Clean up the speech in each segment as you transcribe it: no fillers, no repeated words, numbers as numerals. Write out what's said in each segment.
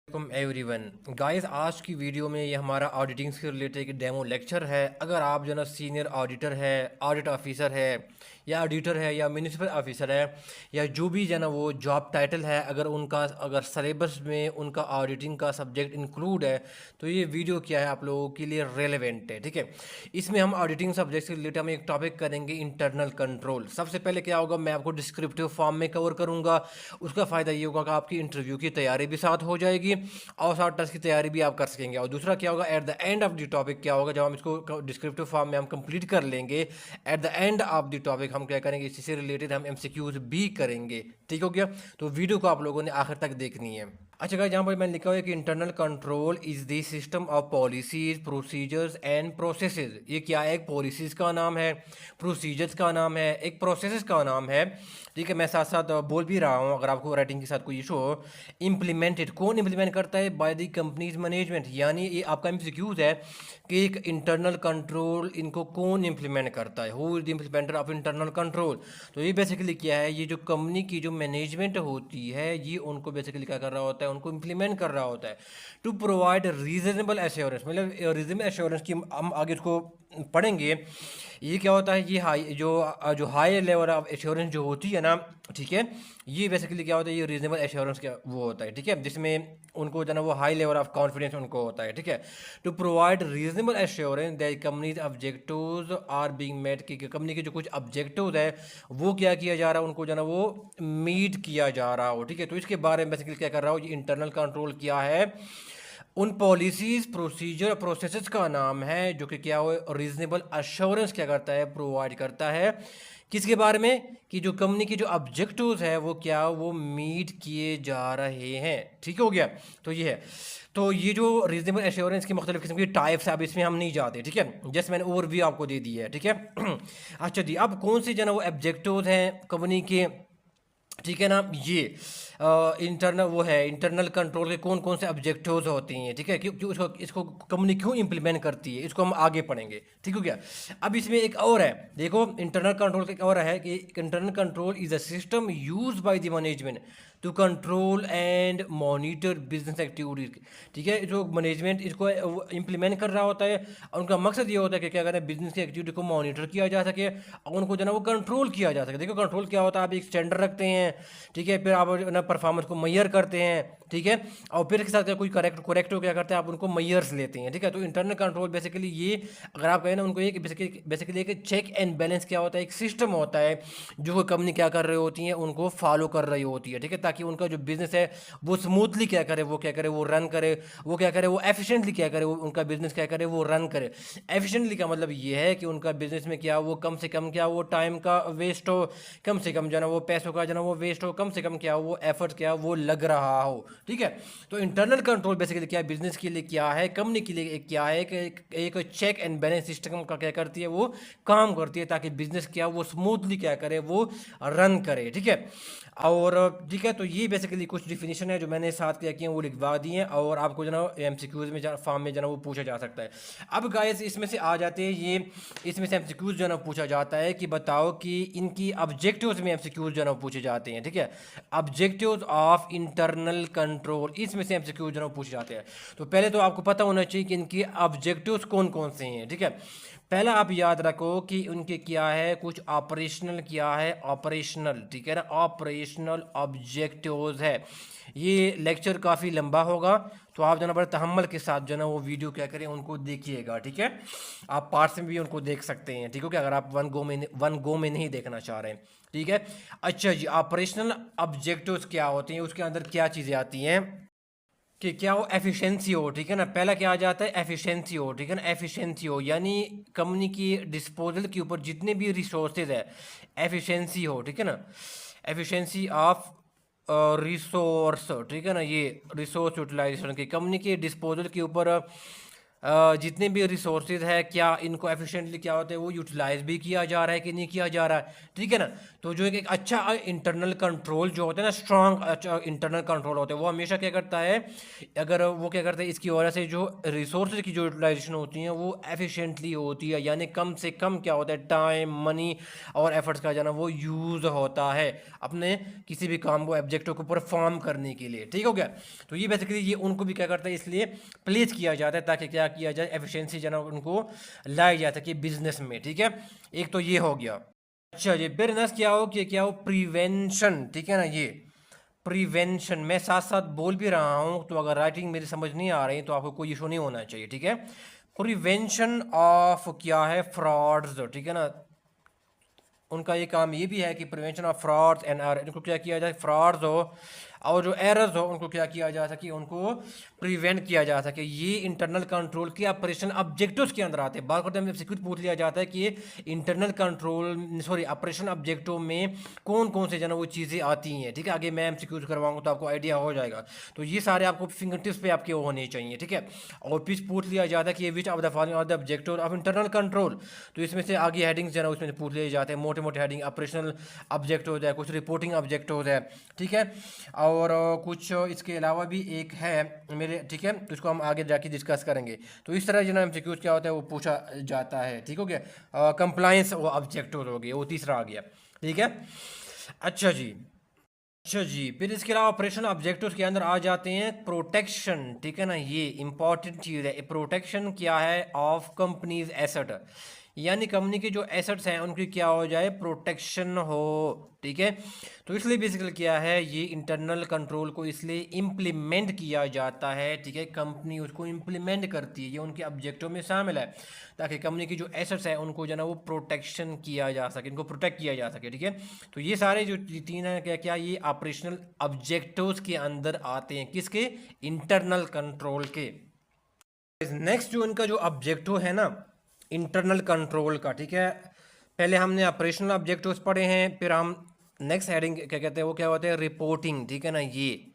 Everyone guys, आज की video में ये हमारा ऑडिटिंग से रिलेटेड एक डेमो लेक्चर है। अगर आप जो ना सीनियर ऑडिटर है, ऑडिट ऑफिसर है, या ऑडिटर है, या म्यूनिसिपल ऑफिसर है, या जो भी जो ना वो जॉब टाइटल है, अगर सिलेबस में उनका ऑडिटिंग का सब्जेक्ट इंक्लूड है तो ये वीडियो क्या है आप लोगों के लिए रेलेवेंट है। ठीक है, इसमें हम ऑडिटिंग सब्जेक्ट से रिलेटेड हम एक टॉपिक करेंगे, इंटरनल कंट्रोल। सबसे पहले क्या होगा, मैं आपको डिस्क्रिप्टिव फॉर्म में कवर करूंगा। उसका फ़ायदा ये होगा कि आपकी इंटरव्यू की तैयारी भी साथ हो जाएगी और साथ टेस्ट की तैयारी भी आप कर सकेंगे। और दूसरा क्या होगा, at the end of the topic क्या होगा, जब हम इसको डिस्क्रिप्टिव फॉर्म में हम कंप्लीट कर लेंगे, at the end of the topic हम क्या करेंगे, इसी से रिलेटेड हम एमसीक्यूज भी करेंगे। ठीक हो गया, तो वीडियो को आप लोगों ने आखिर तक देखनी है। अच्छा गाइस, यहाँ पर मैंने लिखा हुआ है कि internal control is the system of policies, procedures and processes. ये क्या है, एक पॉलिसीज का नाम है, प्रोसीजर्स का नाम है, एक प्रोसेसेस का नाम है। ठीक है, मैं साथ साथ बोल भी रहा हूँ अगर आपको राइटिंग के साथ कोई इशू हो। इम्प्लीमेंटेड, कौन इम्प्लीमेंट करता है, बाय द कंपनीज मैनेजमेंट। यानी ये आपका एमसीक्यूज है कि एक इंटरनल कंट्रोल इनको कौन इम्प्लीमेंट करता है, who is the implementer of internal control. तो ये बेसिकली क्या है, ये जो कंपनी की जो मैनेजमेंट होती है ये उनको बेसिकली क्या कर रहा होता है, उनको इम्प्लीमेंट कर रहा होता है टू प्रोवाइड रीजनेबल एश्योरेंस। मतलब रीजनेबल एश्योरेंस की हम आगे इसको पढ़ेंगे। ये क्या होता है, ये जो हाई लेवल ऑफ एश्योरेंस जो होती है ना, ठीक है, ये बेसिकली क्या होता है, ये रीजनेबल एश्योरेंस क्या वो होता है। ठीक है, जिसमें उनको जो ना वो हाई लेवल ऑफ कॉन्फिडेंस उनको होता है। ठीक है, to provide reasonable assurance that companies objectives are being met, की कंपनी के जो कुछ ऑब्जेक्टिव्स है वो क्या किया जा रहा है, उनको जो ना वो मीट किया जा रहा हो। ठीक है, तो इसके बारे में बेसिकली क्या कर रहा हूँ, ये इंटरनल कंट्रोल क्या है, उन पॉलिसीज, प्रोसीजर, प्रोसेसेस का नाम है जो कि क्या हो, रीजनेबल अश्योरेंस क्या करता है, प्रोवाइड करता है। किसके बारे में, कि जो कंपनी के जो ऑब्जेक्टिव्स है वो क्या, वो मीट किए जा रहे हैं। ठीक हो गया, तो ये है। तो ये जो रीजनेबल एश्योरेंस की मुख्तलिफ किस्म की टाइप्स है, अब इसमें हम नहीं जाते। ठीक है, जैसे मैंने ओवरव्यू आपको दे दी है। ठीक है अच्छा जी, अब कौन से जो ना वो ऑब्जेक्टिव्स हैं कंपनी के, ठीक है ना, ये इंटरनल वो है, इंटरनल कंट्रोल के कौन कौन से ऑब्जेक्टिव्स होती हैं। ठीक है, क्यों क्यों इसको इसको कंपनी क्यों इंप्लीमेंट करती है, इसको हम आगे पढ़ेंगे। ठीक हो गया, अब इसमें एक और है, देखो इंटरनल कंट्रोल का एक और है कि internal control is a system use by the management to control and monitor business activities. ठीक है, जो मैनेजमेंट इसको इम्प्लीमेंट कर रहा होता है और उनका मकसद ये होता है कि क्या करें, बिजनेस की एक्टिविटी को मॉनिटर किया जा सके और उनको जो ना वो कंट्रोल किया जा सके। देखो कंट्रोल क्या होता है, आप एक स्टैंडर्ड रखते हैं, ठीक है, फिर आप ना परफॉर्मेंस को मैयर करते हैं। ठीक है, और फिर के साथ कोई करेक्ट हो क्या करते हैं, आप उनको मैयर्स लेते हैं। ठीक है, तो इंटरनल कंट्रोल बेसिकली ये, अगर आप कहें ना, उनको एक बेसिकली एक चेक एंड बैलेंस क्या होता है, एक सिस्टम होता है जो कंपनी क्या कर रही होती है, उनको फॉलो कर रही होती है। ठीक है, ताकि उनका जो बिजनेस है वो स्मूथली क्या करे, वो क्या करे, वो रन करे, वो क्या करे, वो एफिशिएंटली क्या करे, वो उनका बिजनेस क्या करे, वो रन करे। एफिशिएंटली का मतलब ये है कि उनका बिजनेस में क्या, वो कम से कम क्या, वो टाइम का वेस्ट हो, कम से कम जो ना वो पैसों का जो ना वो वेस्ट हो, कम से कम क्या, वो एफर्ट क्या वो लग रहा हो। ठीक है, तो इंटरनल कंट्रोल बेसिकली क्या है, बिजनेस के लिए क्या है, कंपनी के लिए क्या है कि एक चेक एंड बैलेंस सिस्टम का क्या करती है, वो काम करती है ताकि बिजनेस क्या वो स्मूथली क्या करे, वो रन करे। ठीक है, और ठीक है, तो ये बेसिकली कुछ डिफिनीशन है जो मैंने साथ क्या किए वो लिखवा दी हैं और आपको जो ना एमसीक्यूज में फॉर्म में जो ना वो पूछा जा सकता है। अब गाइस इसमें से आ जाते हैं, ये इसमें से एमसीक्यूज जो ना पूछा जाता है कि बताओ कि इनकी ऑब्जेक्टिव्स में एमसीक्यूज जो ना पूछे जाते हैं। ठीक है, ऑब्जेक्टिव्स ऑफ इंटरनल कंट्रोल, इसमें से एमसीक्यूज जो ना पूछे जाते हैं। तो पहले तो आपको पता होना चाहिए कि इनकी ऑब्जेक्टिव्स कौन कौन से हैं। ठीक है, पहला आप याद रखो कि उनके क्या है, कुछ ऑपरेशनल क्या है, ऑपरेशनल, ठीक है ना, ऑपरेशनल ऑब्जेक्टिव्स है। ये लेक्चर काफ़ी लंबा होगा तो आप जो ना बड़े तहम्मुल के साथ जो ना वो वीडियो क्या करें उनको देखिएगा। ठीक है, आप पार्ट्स में भी उनको देख सकते हैं। ठीक है, अगर आप वन गो में नहीं देखना चाह रहे हैं। ठीक है, अच्छा जी, ऑपरेशनल ऑब्जेक्टिव्स क्या होते हैं, उसके अंदर क्या चीज़ें आती हैं कि क्या हो, एफिशिएंसी हो। ठीक है ना, पहला क्या आ जाता है, एफिशिएंसी हो। ठीक है ना, एफिशिएंसी हो यानी कंपनी की डिस्पोजल के ऊपर जितने भी रिसोर्सेज है, एफिशिएंसी हो। ठीक है ना, एफिशिएंसी ऑफ रिसोर्स। ठीक है ना, ये रिसोर्स यूटिलाइजेशन की कंपनी के डिस्पोजल के ऊपर जितने भी रिसोर्सेज है क्या इनको एफिशिएंटली क्या होता है वो यूटिलाइज भी किया जा रहा है कि नहीं किया जा रहा है, ठीक है ना। तो जो एक अच्छा इंटरनल कंट्रोल जो होता है ना, स्ट्रॉन्ग अच्छा इंटरनल कंट्रोल होता है, वो हमेशा क्या करता है, अगर वो क्या करता है इसकी वजह से जो रिसोर्सेज की जो यूटिलाइजेशन होती है वो एफिशिएंटली होती है, यानी कम से कम क्या होता है टाइम मनी और एफर्ट्स का जाना वो यूज़ होता है अपने किसी भी काम को ऑब्जेक्टिव को परफॉर्म करने के लिए, ठीक हो गया। तो ये बेसिकली ये उनको भी क्या करता है इसलिए प्लेस किया जाता है ताकि क्या किया जाए एफिशिएंसी जो है उनको लाई जा सके बिजनेस में, ठीक है। एक तो ये हो गया। अच्छा जी, फिर नेक्स्ट क्या हो कि क्या हो प्रिवेंशन, ठीक है ना। ये प्रिवेंशन मैं साथ साथ बोल भी रहा हूँ, तो अगर राइटिंग मेरी समझ नहीं आ रही तो आपको कोई इशू नहीं होना चाहिए, ठीक है। प्रिवेंशन ऑफ क्या है फ्रॉड्स, ठीक है ना। उनका ये काम ये भी है कि prevention of frauds and error, इनको क्या किया जाए फ्रॉड्स हो और जो एरर्स हो उनको क्या किया जा सके उनको प्रिवेंट किया जा सके। ये इंटरनल कंट्रोल के ऑपरेशन ऑब्जेक्टिव्स के अंदर आते हैं। बार करते हैं सिक्योरिटी पूछ लिया जाता है कि internal control sorry operation objective में कौन कौन से जो वो चीज़ें आती हैं, ठीक है। आगे मैं एमसीक्यूज करवाऊंगा तो आपको आइडिया हो जाएगा। तो ये सारे आपको फिंगर टिप्स पे आपके वो होने चाहिए, ठीक है। और फिर पूछ लिया जाता है कि which of the following are the objective of internal control, तो इसमें से आगे हेडिंग्स जो है उसमें से पूछ लिए जाते हैं, मोटे मोटे हेडिंग ऑपरेशनल ऑब्जेक्टिव है, कुछ रिपोर्टिंग ऑब्जेक्टिव है, ठीक है। और कुछ इसके अलावा भी एक है मेरे, ठीक है, तो इसको हम आगे जाके डिस्कस करेंगे। तो इस तरह जो ना एमसीक्यूज क्या होता है वो पूछा जाता है, ठीक हो गया। कंप्लायंस वो ऑब्जेक्टिव हो गया, वो तीसरा आ गया, ठीक है। अच्छा जी, अच्छा जी, फिर इसके अलावा ऑपरेशन ऑब्जेक्टिव्स के अंदर आ जाते हैं प्रोटेक्शन, ठीक है ना। ये इंपॉर्टेंट चीज़ है। प्रोटेक्शन क्या है ऑफ कंपनीज एसेट, यानी कंपनी के जो एसेट्स हैं उनकी क्या हो जाए प्रोटेक्शन हो, ठीक है। तो इसलिए बेसिकली क्या है ये इंटरनल कंट्रोल को इसलिए इम्प्लीमेंट किया जाता है, ठीक है। कंपनी उसको इम्प्लीमेंट करती है, ये उनके ऑब्जेक्टिव में शामिल है ताकि कंपनी की जो एसेट्स हैं उनको जो है वो प्रोटेक्शन किया जा सके, इनको प्रोटेक्ट किया जा सके, ठीक है। तो ये सारे जो तीन है क्या क्या ये ऑपरेशनल ऑब्जेक्टिव्स के अंदर आते हैं, किसके इंटरनल कंट्रोल के। नेक्स्ट जो इनका जो ऑब्जेक्टिव है ना इंटरनल कंट्रोल का, ठीक है। पहले हमने ऑपरेशनल ऑब्जेक्टिव्स पढ़े हैं, फिर हम नेक्स्ट हेडिंग क्या कहते हैं वो क्या होता है रिपोर्टिंग, ठीक है ना। ये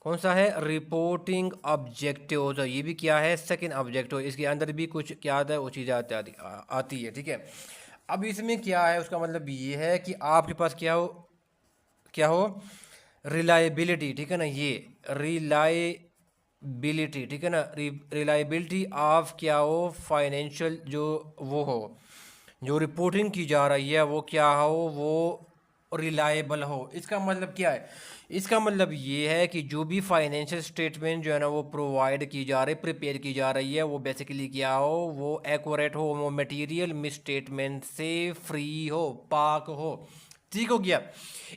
कौन सा है रिपोर्टिंग ऑब्जेक्टिव, तो ये भी क्या है सेकंड ऑब्जेक्टिव, इसके अंदर भी कुछ क्या आता है वो चीज़ आती है, ठीक है। अब इसमें क्या है उसका मतलब ये है कि आपके पास क्या हो रिलायबिलिटी, ठीक है ना। ये रिलायबिलिटी, ठीक है ना। रिलायबिलिटी ऑफ क्या हो फाइनेंशियल जो वो हो जो रिपोर्टिंग की जा रही है वो क्या हो वो रिलायबल हो। इसका मतलब क्या है, इसका मतलब ये है कि जो भी फाइनेंशियल स्टेटमेंट जो है ना वो प्रोवाइड की जा रही प्रिपेयर की जा रही है वो बेसिकली क्या हो वो एक्यूरेट हो, वो मटेरियल मिसस्टेटमेंट से फ्री हो, पाक हो, ठीक हो गया।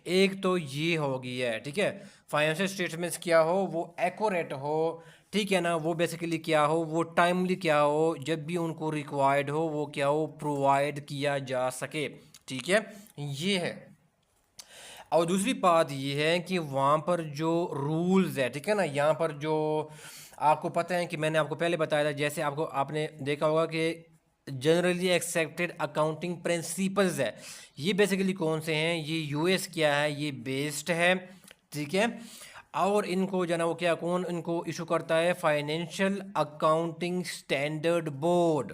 एक तो ये हो गया है, ठीक है। फाइनेंशियल स्टेटमेंट्स क्या हो वो एक्यूरेट हो, ठीक है ना। वो बेसिकली क्या हो वो टाइमली क्या हो जब भी उनको रिक्वायर्ड हो वो क्या हो प्रोवाइड किया जा सके, ठीक है। ये है। और दूसरी बात ये है कि वहाँ पर जो रूल्स है, ठीक है ना, यहाँ पर जो आपको पता है कि मैंने आपको पहले बताया था, जैसे आपने देखा होगा कि जनरली एक्सेप्टेड अकाउंटिंग प्रिंसिपल्स है, ये बेसिकली कौन से हैं, ये यूएस क्या है ये बेस्ड है, ठीक है। और इनको जो है ना वो क्या कौन इनको इशू करता है financial accounting standard board,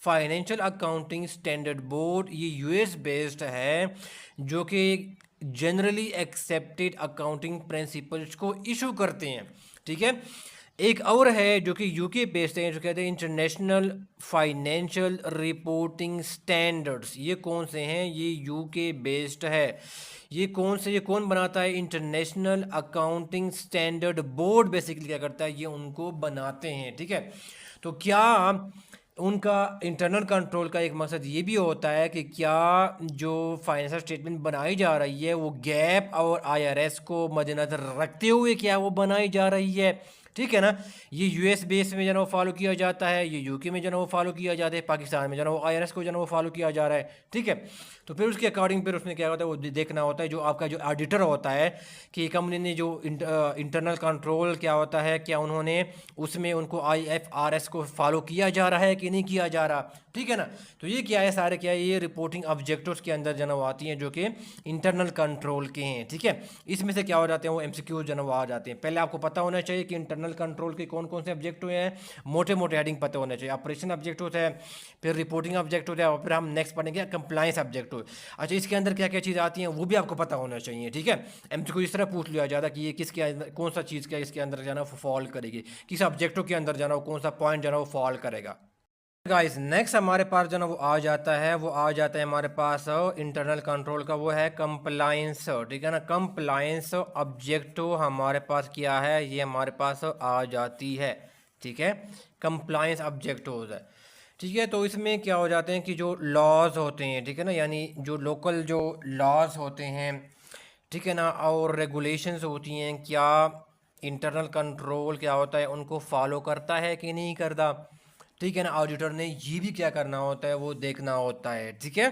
financial accounting standard board ये यूएस बेस्ड है जो कि जनरली एक्सेप्टेड अकाउंटिंग प्रिंसिपल्स को इशू करते हैं, ठीक है। एक और है जो कि यूके बेस्ड है जो कहते हैं इंटरनेशनल फाइनेंशियल रिपोर्टिंग स्टैंडर्ड्स, ये कौन से हैं ये यूके बेस्ड है। ये कौन बनाता है international accounting standard board basically क्या करता है ये उनको बनाते हैं, ठीक है। तो क्या उनका इंटरनल कंट्रोल का एक मकसद ये भी होता है कि क्या जो फाइनेंशियल स्टेटमेंट बनाई जा रही है वो गैप और आईआरएस को मद्देनजर रखते हुए क्या वो बनाई जा रही है, ठीक है ना। ये यूएस बेस में जो है वो फॉलो किया जाता है, ये यूके में जो है वो फॉलो किया जाता है, पाकिस्तान में जो है वो आईआरएस को जो है वो फॉलो किया जा रहा है, ठीक है। तो फिर उसके अकॉर्डिंग फिर उसमें क्या होता है वो देखना होता है जो आपका जो ऑडिटर होता है कि कंपनी ने जो इंटरनल कंट्रोल क्या होता है क्या उन्होंने उसमें उनको आईएफआरएस को फॉलो किया जा रहा है कि नहीं किया जा रहा, ठीक है ना। तो ये क्या है सारे क्या है ये रिपोर्टिंग ऑब्जेक्टिव्स के अंदर जो है वो आती हैं जो कि इंटरनल कंट्रोल के हैं, ठीक है। इसमें से क्या हो जाते हैं वो एमसीक्यू जो है वो आ जाते हैं। पहले आपको पता होना चाहिए कि इंटरनल इंटरनल कंट्रोल के कौन कौन से ऑब्जेक्टिव हैं, मोटे मोटे हेडिंग पता होने चाहिए। ऑपरेशन ऑब्जेक्टिव है, फिर रिपोर्टिंग ऑब्जेक्टिव है, और फिर हम नेक्स्ट पढ़ेंगे कंप्लायंस ऑब्जेक्टिव। अच्छा, इसके अंदर क्या क्या चीज़ आती हैं वो भी आपको पता होना चाहिए, ठीक है। एमसीक्यू इस तरह पूछ लिया जाता कि ये किसके अंदर कौन सा चीज़ क्या इसके अंदर जाना वो फॉल करेगी, किस ऑब्जेक्टिव के अंदर जाना वो कौन सा पॉइंट जाना वो फॉल करेगा। गाइस नेक्स्ट हमारे पास जो ना वो आ जाता है, वो आ जाता है हमारे पास इंटरनल कंट्रोल का, वो है कंप्लायंस, ठीक है ना। कंप्लायंस ऑब्जेक्टिव हमारे पास क्या है, ये हमारे पास आ जाती है, ठीक है। कंप्लायंस ऑब्जेक्टिव्स है, ठीक है। तो इसमें क्या हो जाते हैं कि जो लॉज होते हैं, ठीक है ना, यानी जो लोकल जो लॉज होते हैं, ठीक है ना, और रेगुलेशंस होती हैं, क्या इंटरनल कंट्रोल क्या होता है उनको फॉलो करता है कि नहीं करता, ठीक है ना। ऑडिटर ने ये भी क्या करना होता है वो देखना होता है, ठीक है।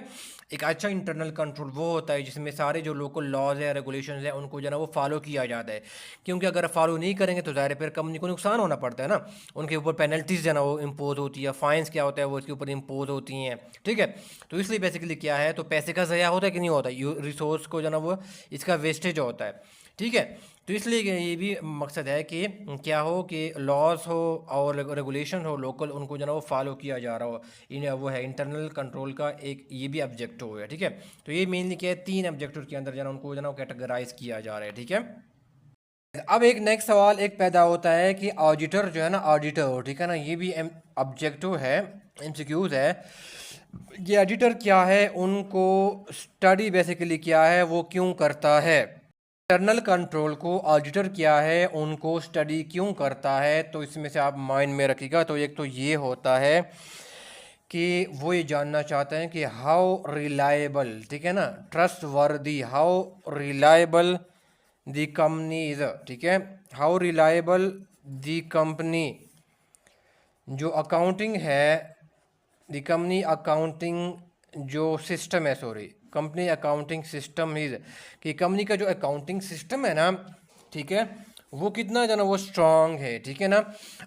एक अच्छा इंटरनल कंट्रोल वो होता है जिसमें सारे जो लोकल लॉज है रेगुलेशंस है उनको जो है ना वो फॉलो किया जाता है, क्योंकि अगर फॉलो नहीं करेंगे तो ज़ाहिर है फिर कंपनी को नुकसान होना पड़ता है ना, उनके ऊपर पेनल्टीज जो है ना वो इम्पोज होती है, फाइन्स क्या होता है वो इसके ऊपर इम्पोज होती हैं, ठीक है। तो इसलिए बेसिकली क्या है, तो पैसे का ज़या होता है कि नहीं होता, रिसोर्स को जो है ना वो इसका वेस्टेज होता है, ठीक है। तो इसलिए ये भी मकसद है कि क्या हो कि लॉज हो और रेगुलेशन हो लोकल, उनको जो है ना वो फॉलो किया जा रहा हो, इन वो है इंटरनल कंट्रोल का एक ये भी ऑब्जेक्टिव है, ठीक है। तो ये मेनली क्या है, 3 ऑब्जेक्टिव के अंदर जो है ना उनको जो है ना कैटेगराइज किया जा रहा है, ठीक है। अब एक नेक्स्ट सवाल एक पैदा होता है कि ऑडिटर जो है ना, ऑडिटर, ठीक है ना, ये भी ऑब्जेक्टिव है, एमसीक्यूज है। ये ऑडिटर क्या है, उनको स्टडी बेसिकली क्या है वो क्यों करता है, इंटरनल कंट्रोल को ऑडिटर क्या है उनको स्टडी क्यों करता है। तो इसमें से आप माइंड में रखिएगा, तो एक तो ये होता है कि वो ये जानना चाहते हैं कि हाउ रिलायबल, ठीक है ना, ट्रस्ट वर्दी, how reliable the company is, ठीक है, हाउ रिलायबल द कंपनी जो अकाउंटिंग है, द कंपनी अकाउंटिंग जो सिस्टम है, sorry company accounting system is, कि कंपनी का जो अकाउंटिंग सिस्टम है ना, ठीक है, वो कितना जो ना वो स्ट्रांग है, ठीक है ना।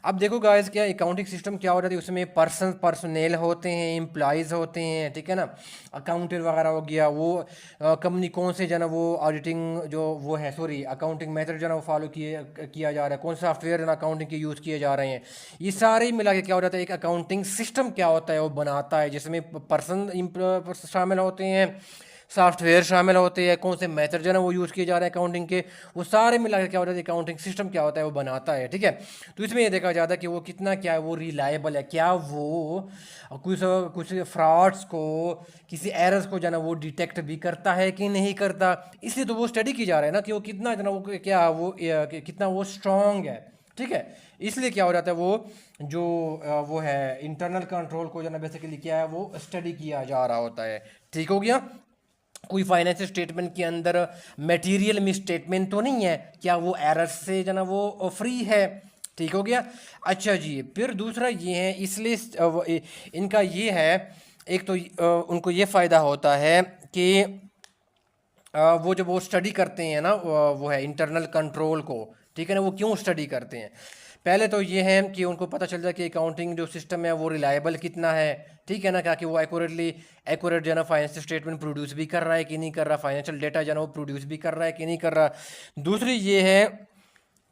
अब देखो गाइस क्या अकाउंटिंग सिस्टम क्या हो रहा है, उसमें पर्सनेल होते हैं, एम्प्लॉयज़ होते हैं, ठीक है ना, अकाउंटेंट वगैरह हो गया, वो कंपनी कौन से जो ना वो ऑडिटिंग जो वो है, सॉरी अकाउंटिंग मेथड जो ना वो फॉलो किया जा रहा है, कौन सा सॉफ्टवेयर अकाउंटिंग के यूज़ किए जा रहे हैं, ये सारे मिला के क्या हो जाता है, एक अकाउंटिंग सिस्टम क्या होता है वो बनाता है, जिसमें पर्सन शामिल होते हैं, सॉफ्टवेयर शामिल होते हैं, कौन से मेथड जो है ना वो यूज़ किए जा रहे हैं अकाउंटिंग के, वो सारे मिला के क्या होता है अकाउंटिंग सिस्टम क्या होता है वो बनाता है, ठीक है। तो इसमें ये देखा जाता है कि वो कितना क्या है वो रिलायबल है, क्या वो कुछ कुछ फ्रॉड्स को, किसी एरर्स को जो है ना वो डिटेक्ट भी करता है कि नहीं करता, इसलिए तो वो स्टडी की जा रहा है ना कि वो कितना जो है ना वो क्या वो कितना वो स्ट्रॉन्ग है, ठीक है। इसलिए क्या हो जाता है वो जो वो है इंटरनल कंट्रोल को जो है ना बेसिकली क्या है वो स्टडी किया जा रहा होता है, ठीक हो गया। कोई फाइनेंशियल स्टेटमेंट के अंदर मटेरियल मिसस्टेटमेंट तो नहीं है, क्या वो एरर्स से जो ना वो फ्री है, ठीक हो गया। अच्छा जी, फिर दूसरा ये है, इसलिए इनका ये है, एक तो उनको ये फ़ायदा होता है कि वो जब वो स्टडी करते हैं ना वो है इंटरनल कंट्रोल को, ठीक है ना, वो क्यों स्टडी करते हैं, पहले तो ये है कि उनको पता चल जाए कि अकाउंटिंग जो सिस्टम है वो रिलायबल कितना है, ठीक है ना, क्या कि वो एक्यूरेट जो है ना फाइनेंशियल स्टेटमेंट प्रोड्यूस भी कर रहा है कि नहीं कर रहा, फाइनेंशियल डेटा जो है ना वो प्रोड्यूस भी कर रहा है कि नहीं कर रहा। दूसरी ये है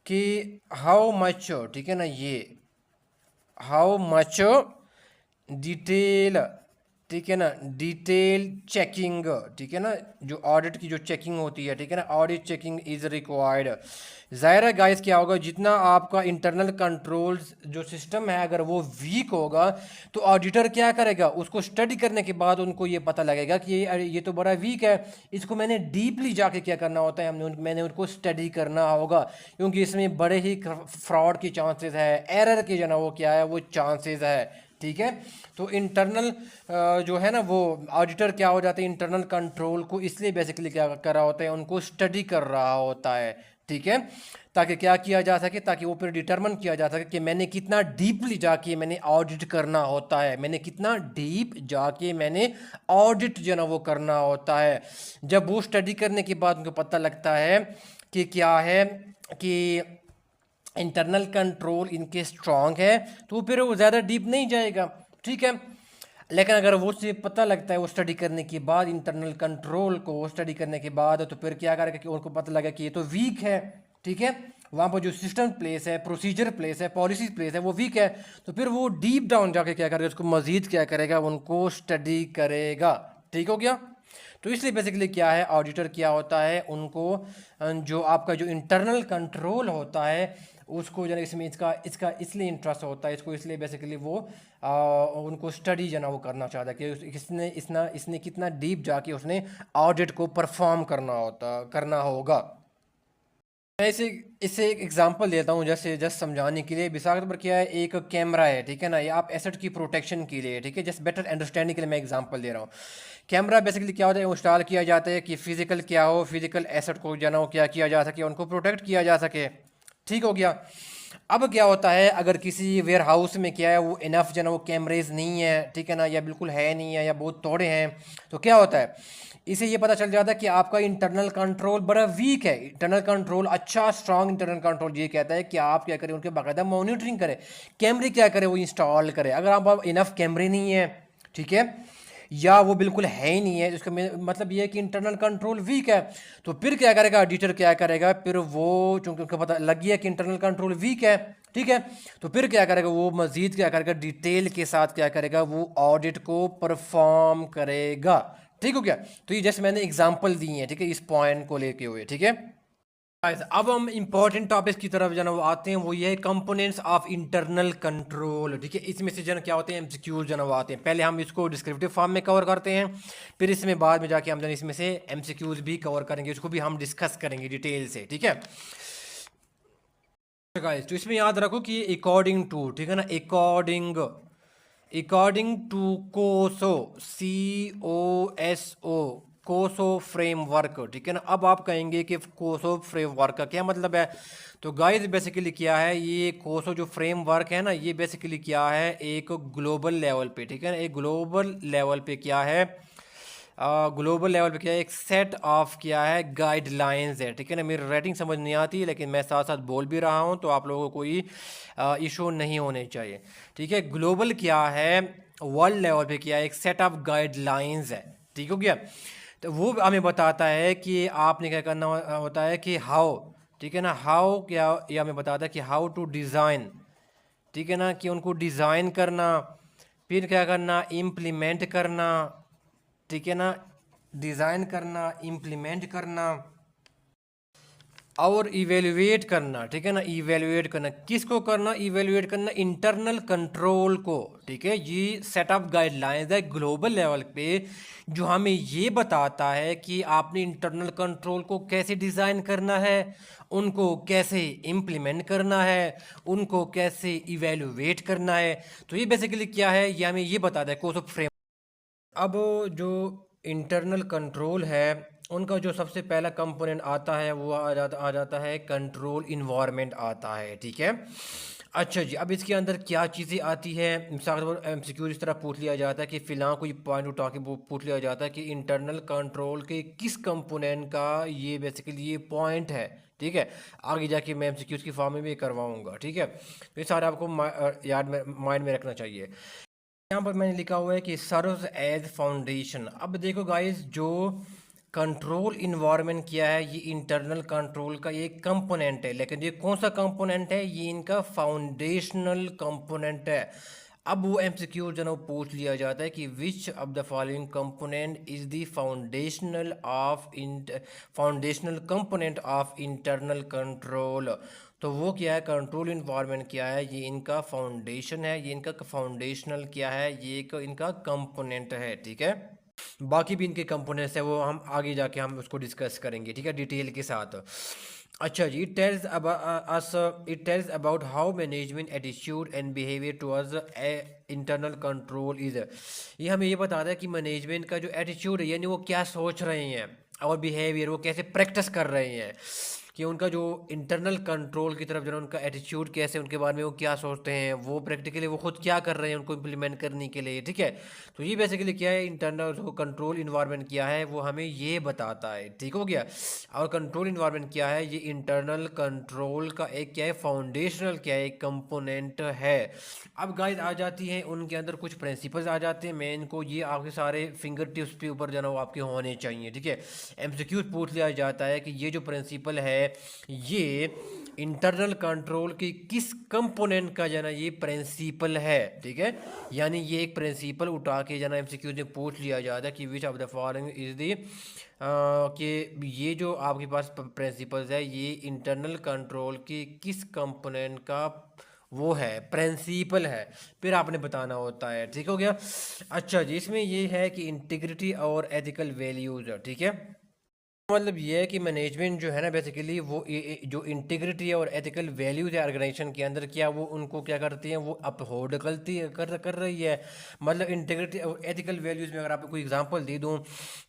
कि हाउ मच, ठीक है ना, ये हाउ मच डिटेल, ठीक है ना, डिटेल चेकिंग, ठीक है ना, जो ऑडिट की जो चेकिंग होती है, ठीक है ना, ऑडिट चेकिंग इज रिक्वायर्ड। ज़ाहिर है गाइस क्या होगा, जितना आपका इंटरनल कंट्रोल्स जो सिस्टम है अगर वो वीक होगा तो ऑडिटर क्या करेगा, उसको स्टडी करने के बाद उनको ये पता लगेगा कि ये तो बड़ा वीक है, इसको मैंने डीपली जाके क्या करना होता है, मैंने उनको स्टडी करना होगा, क्योंकि इसमें बड़े ही फ्रॉड की चांसेस है, एरर के जो ना वो क्या है वो चांसेस है, ठीक है। तो इंटरनल जो है ना वो ऑडिटर क्या हो जाते हैं, इंटरनल कंट्रोल को इसलिए बेसिकली क्या कर रहा होता है, उनको स्टडी कर रहा होता है, ठीक है, ताकि क्या किया जा सके, ताकि वो फिर डिटरमिन किया जा सके कि मैंने कितना डीपली जाके मैंने ऑडिट करना होता है, मैंने कितना डीप जाके मैंने ऑडिट जो ना वो करना होता है। जब वो स्टडी करने के बाद उनको पता लगता है कि क्या है कि इंटरनल कंट्रोल इनके स्ट्रांग है, तो फिर वो ज़्यादा डीप नहीं जाएगा, ठीक है। लेकिन अगर वो से पता लगता है वो स्टडी करने के बाद, इंटरनल कंट्रोल को स्टडी करने के बाद, तो फिर क्या करेगा कि उनको पता लगा कि ये तो वीक है, ठीक है, वहाँ पर जो सिस्टम प्लेस है, प्रोसीजर प्लेस है, पॉलिसी प्लेस है, वो वीक है, तो फिर वो डीप डाउन जाके क्या करेगा, उसको मज़ीद क्या करेगा, उनको स्टडी करेगा। ठीक हो गया। तो इसलिए बेसिकली क्या है, ऑडिटर क्या होता है, उनको जो आपका जो इंटरनल कंट्रोल होता है उसको जो है इसमें इसका इसका इसलिए इंटरेस्ट होता है, इसको इसलिए बेसिकली वो उनको स्टडी जो ना वो करना चाहता है कि इसने इसने कितना डीप जाके उसने ऑडिट को परफॉर्म करना होगा। मैं इससे एक एग्जांपल देता हूँ, जैसे जस्ट समझाने के लिए। मिसाल के तौर पर क्या है, एक कैमरा है, ठीक है ना, ये आप एसेट की प्रोटेक्शन के लिए, ठीक है, जस्ट बेटर अंडरस्टैंडिंग के लिए मैं एग्जांपल दे रहा हूँ। कैमरा बेसिकली क्या होता है, इंस्टॉल किया जाता है कि फिजिकल क्या हो, फिजिकल एसेट को जो ना वो क्या किया जा सके, उनको प्रोटेक्ट किया जा सके। ठीक हो गया। अब क्या होता है, अगर किसी वेयर हाउस में क्या है वो इनफ जो ना वो कैमरेज नहीं है, ठीक है ना, या बिल्कुल है नहीं है, या बहुत थोड़े हैं, तो क्या होता है, इसे ये पता चल जाता है कि आपका इंटरनल कंट्रोल बड़ा वीक है। इंटरनल कंट्रोल अच्छा स्ट्रांग इंटरनल कंट्रोल ये कहता है कि आप क्या करें, उनके बाकायदा मॉनिटरिंग करें, कैमरे क्या करें, वो इंस्टॉल करें। अगर आप इनफ कैमरे नहीं है, ठीक है, या वो बिल्कुल है ही नहीं है, इसका मतलब ये है कि इंटरनल कंट्रोल वीक है, तो फिर क्या करेगा ऑडिटर, क्या करेगा, फिर वो चूंकि उनको पता लग गया कि इंटरनल कंट्रोल वीक है, ठीक है, तो फिर क्या करेगा, वो मजीद क्या करेगा, डिटेल के साथ क्या करेगा, वो ऑडिट को परफॉर्म करेगा। ठीक हो गया। तो ये जैसे मैंने एग्जांपल दी है, ठीक है, इस पॉइंट को लेके हुए, ठीक है। अब हम इंपॉर्टेंट टॉपिक्स की तरफ जो है वो आते हैं, वो ये है कंपोनेंट्स ऑफ इंटरनल कंट्रोल, ठीक है। इसमें से जो क्या होते हैं, एमसीक्यूज जो है वो आते हैं। पहले हम इसको डिस्क्रिप्टिव फॉर्म में कवर करते हैं, फिर इसमें बाद में जाके हम जो इसमें से एमसीक्यूज भी कवर करेंगे, उसको भी हम डिस्कस करेंगे डिटेल से, ठीक है गाइस। तो इसमें याद रखो कि अकॉर्डिंग टू, ठीक है ना, अकॉर्डिंग टू कोसो, COSO, कोसो फ्रेमवर्क, ठीक है ना। अब आप कहेंगे कि कोसो फ्रेमवर्क का क्या मतलब है, तो गाइस बेसिकली क्या है, ये कोसो जो फ्रेमवर्क है ना, ये बेसिकली क्या है, एक ग्लोबल लेवल पे, ठीक है ना, एक ग्लोबल लेवल पे क्या है, ग्लोबल लेवल पे क्या है, एक सेट ऑफ क्या है, गाइडलाइंस है, ठीक है ना। मेरी राइटिंग समझ नहीं आती, लेकिन मैं साथ साथ बोल भी रहा हूँ, तो आप लोगों को कोई इशू नहीं होने चाहिए, ठीक है। ग्लोबल क्या है, वर्ल्ड लेवल पे क्या है, एक सेट ऑफ गाइडलाइंस है, ठीक हो गया। तो वो हमें बताता है कि आपने क्या करना होता है कि हाउ, ठीक है ना, हाउ क्या, ये हमें बताता है कि हाउ टू डिज़ाइन, ठीक है ना, कि उनको डिज़ाइन करना, फिर क्या करना, इम्प्लीमेंट करना, ठीक है ना, डिज़ाइन करना, इम्प्लीमेंट करना और इवेल्युएट करना, ठीक है ना। इवेल्युएट करना किसको करना, इवेल्युएट करना इंटरनल कंट्रोल को, ठीक है। ये सेट ऑफ गाइडलाइंस है ग्लोबल लेवल पे, जो हमें ये बताता है कि आपने इंटरनल कंट्रोल को कैसे डिज़ाइन करना है, उनको कैसे इम्प्लीमेंट करना है, उनको कैसे इवेल्युएट करना है। तो ये बेसिकली क्या है, ये हमें ये बताता है कोर्स ऑफ फ्रेम। अब जो इंटरनल कंट्रोल है, उनका जो सबसे पहला कंपोनेंट आता है वो आ जाता है कंट्रोल इन्वायरमेंट आता है, ठीक है। अच्छा जी, अब इसके अंदर क्या चीज़ें आती है, मिसाल के तौर MCQ इस तरह पूछ लिया जाता है कि फ़िलहाल कोई पॉइंट उठा के पूछ लिया जाता है कि इंटरनल कंट्रोल के किस कंपोनेंट का ये बेसिकली ये पॉइंट है, ठीक है। आगे जाके मैं MCQ की फॉर्म में भी करवाऊंगा, ठीक है। तो ये सारे आपको याद में माइंड में रखना चाहिए। यहाँ पर मैंने लिखा हुआ है कि सर्व्स एज फाउंडेशन। अब देखो गाइस, जो कंट्रोल इन्वायरमेंट किया है, ये इंटरनल कंट्रोल का एक कंपोनेंट है, लेकिन ये कौन सा कंपोनेंट है, ये इनका फाउंडेशनल कंपोनेंट है। अब वो MCQ जो है वो पूछ लिया जाता है कि which of the following component is the foundational component of internal control. तो वो क्या है, कंट्रोल इन्वायरमेंट क्या है, ये इनका फाउंडेशन है, ये इनका फाउंडेशनल क्या है, ये एक इनका कंपोनेंट है, ठीक है। बाकी भी इनके कंपोनेंट्स है, वो हम आगे जाके हम उसको डिस्कस करेंगे, ठीक है, डिटेल के साथ। अच्छा जी, it tells about how management attitude and behaviour towards internal control is. ये हमें ये बताता है कि मैनेजमेंट का जो एटीट्यूड है, यानी वो क्या सोच रहे हैं, और बिहेवियर वो कैसे प्रैक्टिस कर रहे हैं, कि उनका जो इंटरनल कंट्रोल की तरफ जो है उनका एटीट्यूड कैसे, उनके बारे में वो क्या सोचते हैं, वो प्रैक्टिकली वो खुद क्या कर रहे हैं उनको इम्प्लीमेंट करने के लिए, ठीक है। तो ये बेसिकली क्या है, इंटरनल जो कंट्रोल इन्वायरमेंट क्या है वो हमें ये बताता है, ठीक हो गया। और कंट्रोल इन्वायरमेंट क्या है, ये इंटरनल कंट्रोल का एक क्या है, फाउंडेशनल क्या है, एक कंपोनेंट है। अब गाइस आ जाती है उनके अंदर कुछ प्रिंसिपल्स आ जाते हैं, मैं इनको ये आपके सारे फिंगर टिप्स के ऊपर जो है वो आपके होने चाहिए, ठीक है। MCQ पूछ लिया जाता है कि ये जो प्रिंसिपल है ये इंटरनल कंट्रोल की किस कंपोनेंट का जना ये प्रिंसिपल है, ठीक है। यानी ये एक प्रिंसिपल उठा के जना एमसीक्यू में पूछ लिया जाता है कि which of the following is the कि ये जो आपके पास प्रिंसिपल्स है ये इंटरनल कंट्रोल की किस कंपोनेंट का वो है प्रिंसिपल है, फिर आपने बताना होता है, ठीक हो गया। अच्छा जी, इसमें ये है कि इंटीग्रिटी और एथिकल वैल्यूज, ठीक है। मतलब ये है कि मैनेजमेंट जो है ना बेसिकली वो जो इंटीग्रिटी है और एथिकल वैल्यूज है ऑर्गेनाइजेशन के अंदर, क्या वो उनको क्या करती हैं, वो अपहोल्ड कर रही है। मतलब इंटीग्रिटी और एथिकल वैल्यूज में अगर आपको कोई एग्जांपल दे दूं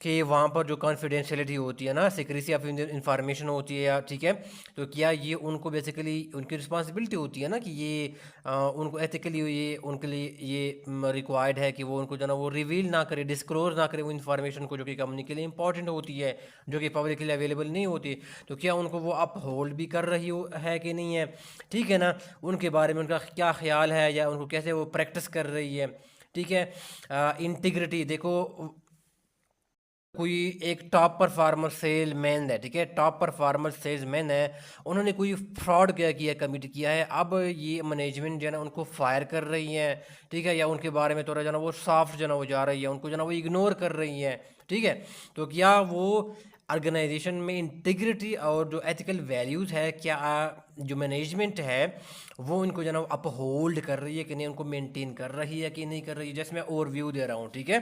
कि वहाँ पर जो कॉन्फिडेंशियलिटी होती है ना, सिक्रेसी ऑफ इंफॉर्मेशन होती है, या ठीक है, तो क्या ये उनको बेसिकली उनकी रिस्पॉन्सिबिलिटी होती है ना कि ये उनको एथिकली ये उनके लिए ये रिक्वायर्ड है कि वो उनको जो ना वो रिवील ना करे, डिस्क्लोज ना करे वो इन्फॉर्मेशन को जो कि कंपनी के लिए इंपॉर्टेंट होती है, जो कि पब्लिक के लिए अवेलेबल नहीं होती। तो क्या उनको वो अप होल्ड भी कर रही है कि नहीं है, ठीक है ना, उनके बारे में उनका क्या ख्याल है या उनको कैसे वो प्रैक्टिस कर रही है, ठीक है। इंटीग्रिटी देखो, कोई एक टॉप परफार्मर सेलमैन है, ठीक है, टॉप परफार्मर सेल्समैन है, उन्होंने कोई फ्रॉड क्या किया, कमिट किया है, अब ये मैनेजमेंट जो है ना उनको फायर कर रही है, ठीक है, या उनके बारे में थोड़ा जो ना वो सॉफ्ट जो ना वो जा रही है, उनको जो ना वो इग्नोर कर रही है, ठीक है। तो क्या वो ऑर्गेनाइजेशन में इंटीग्रिटी और जो एथिकल वैल्यूज़ है, क्या जो मैनेजमेंट है वो इनको जो ना अपहोल्ड कर रही है कि नहीं, उनको मेंटेन कर रही है कि नहीं कर रही है, जैसे मैं ओवरव्यू दे रहा हूँ, ठीक है।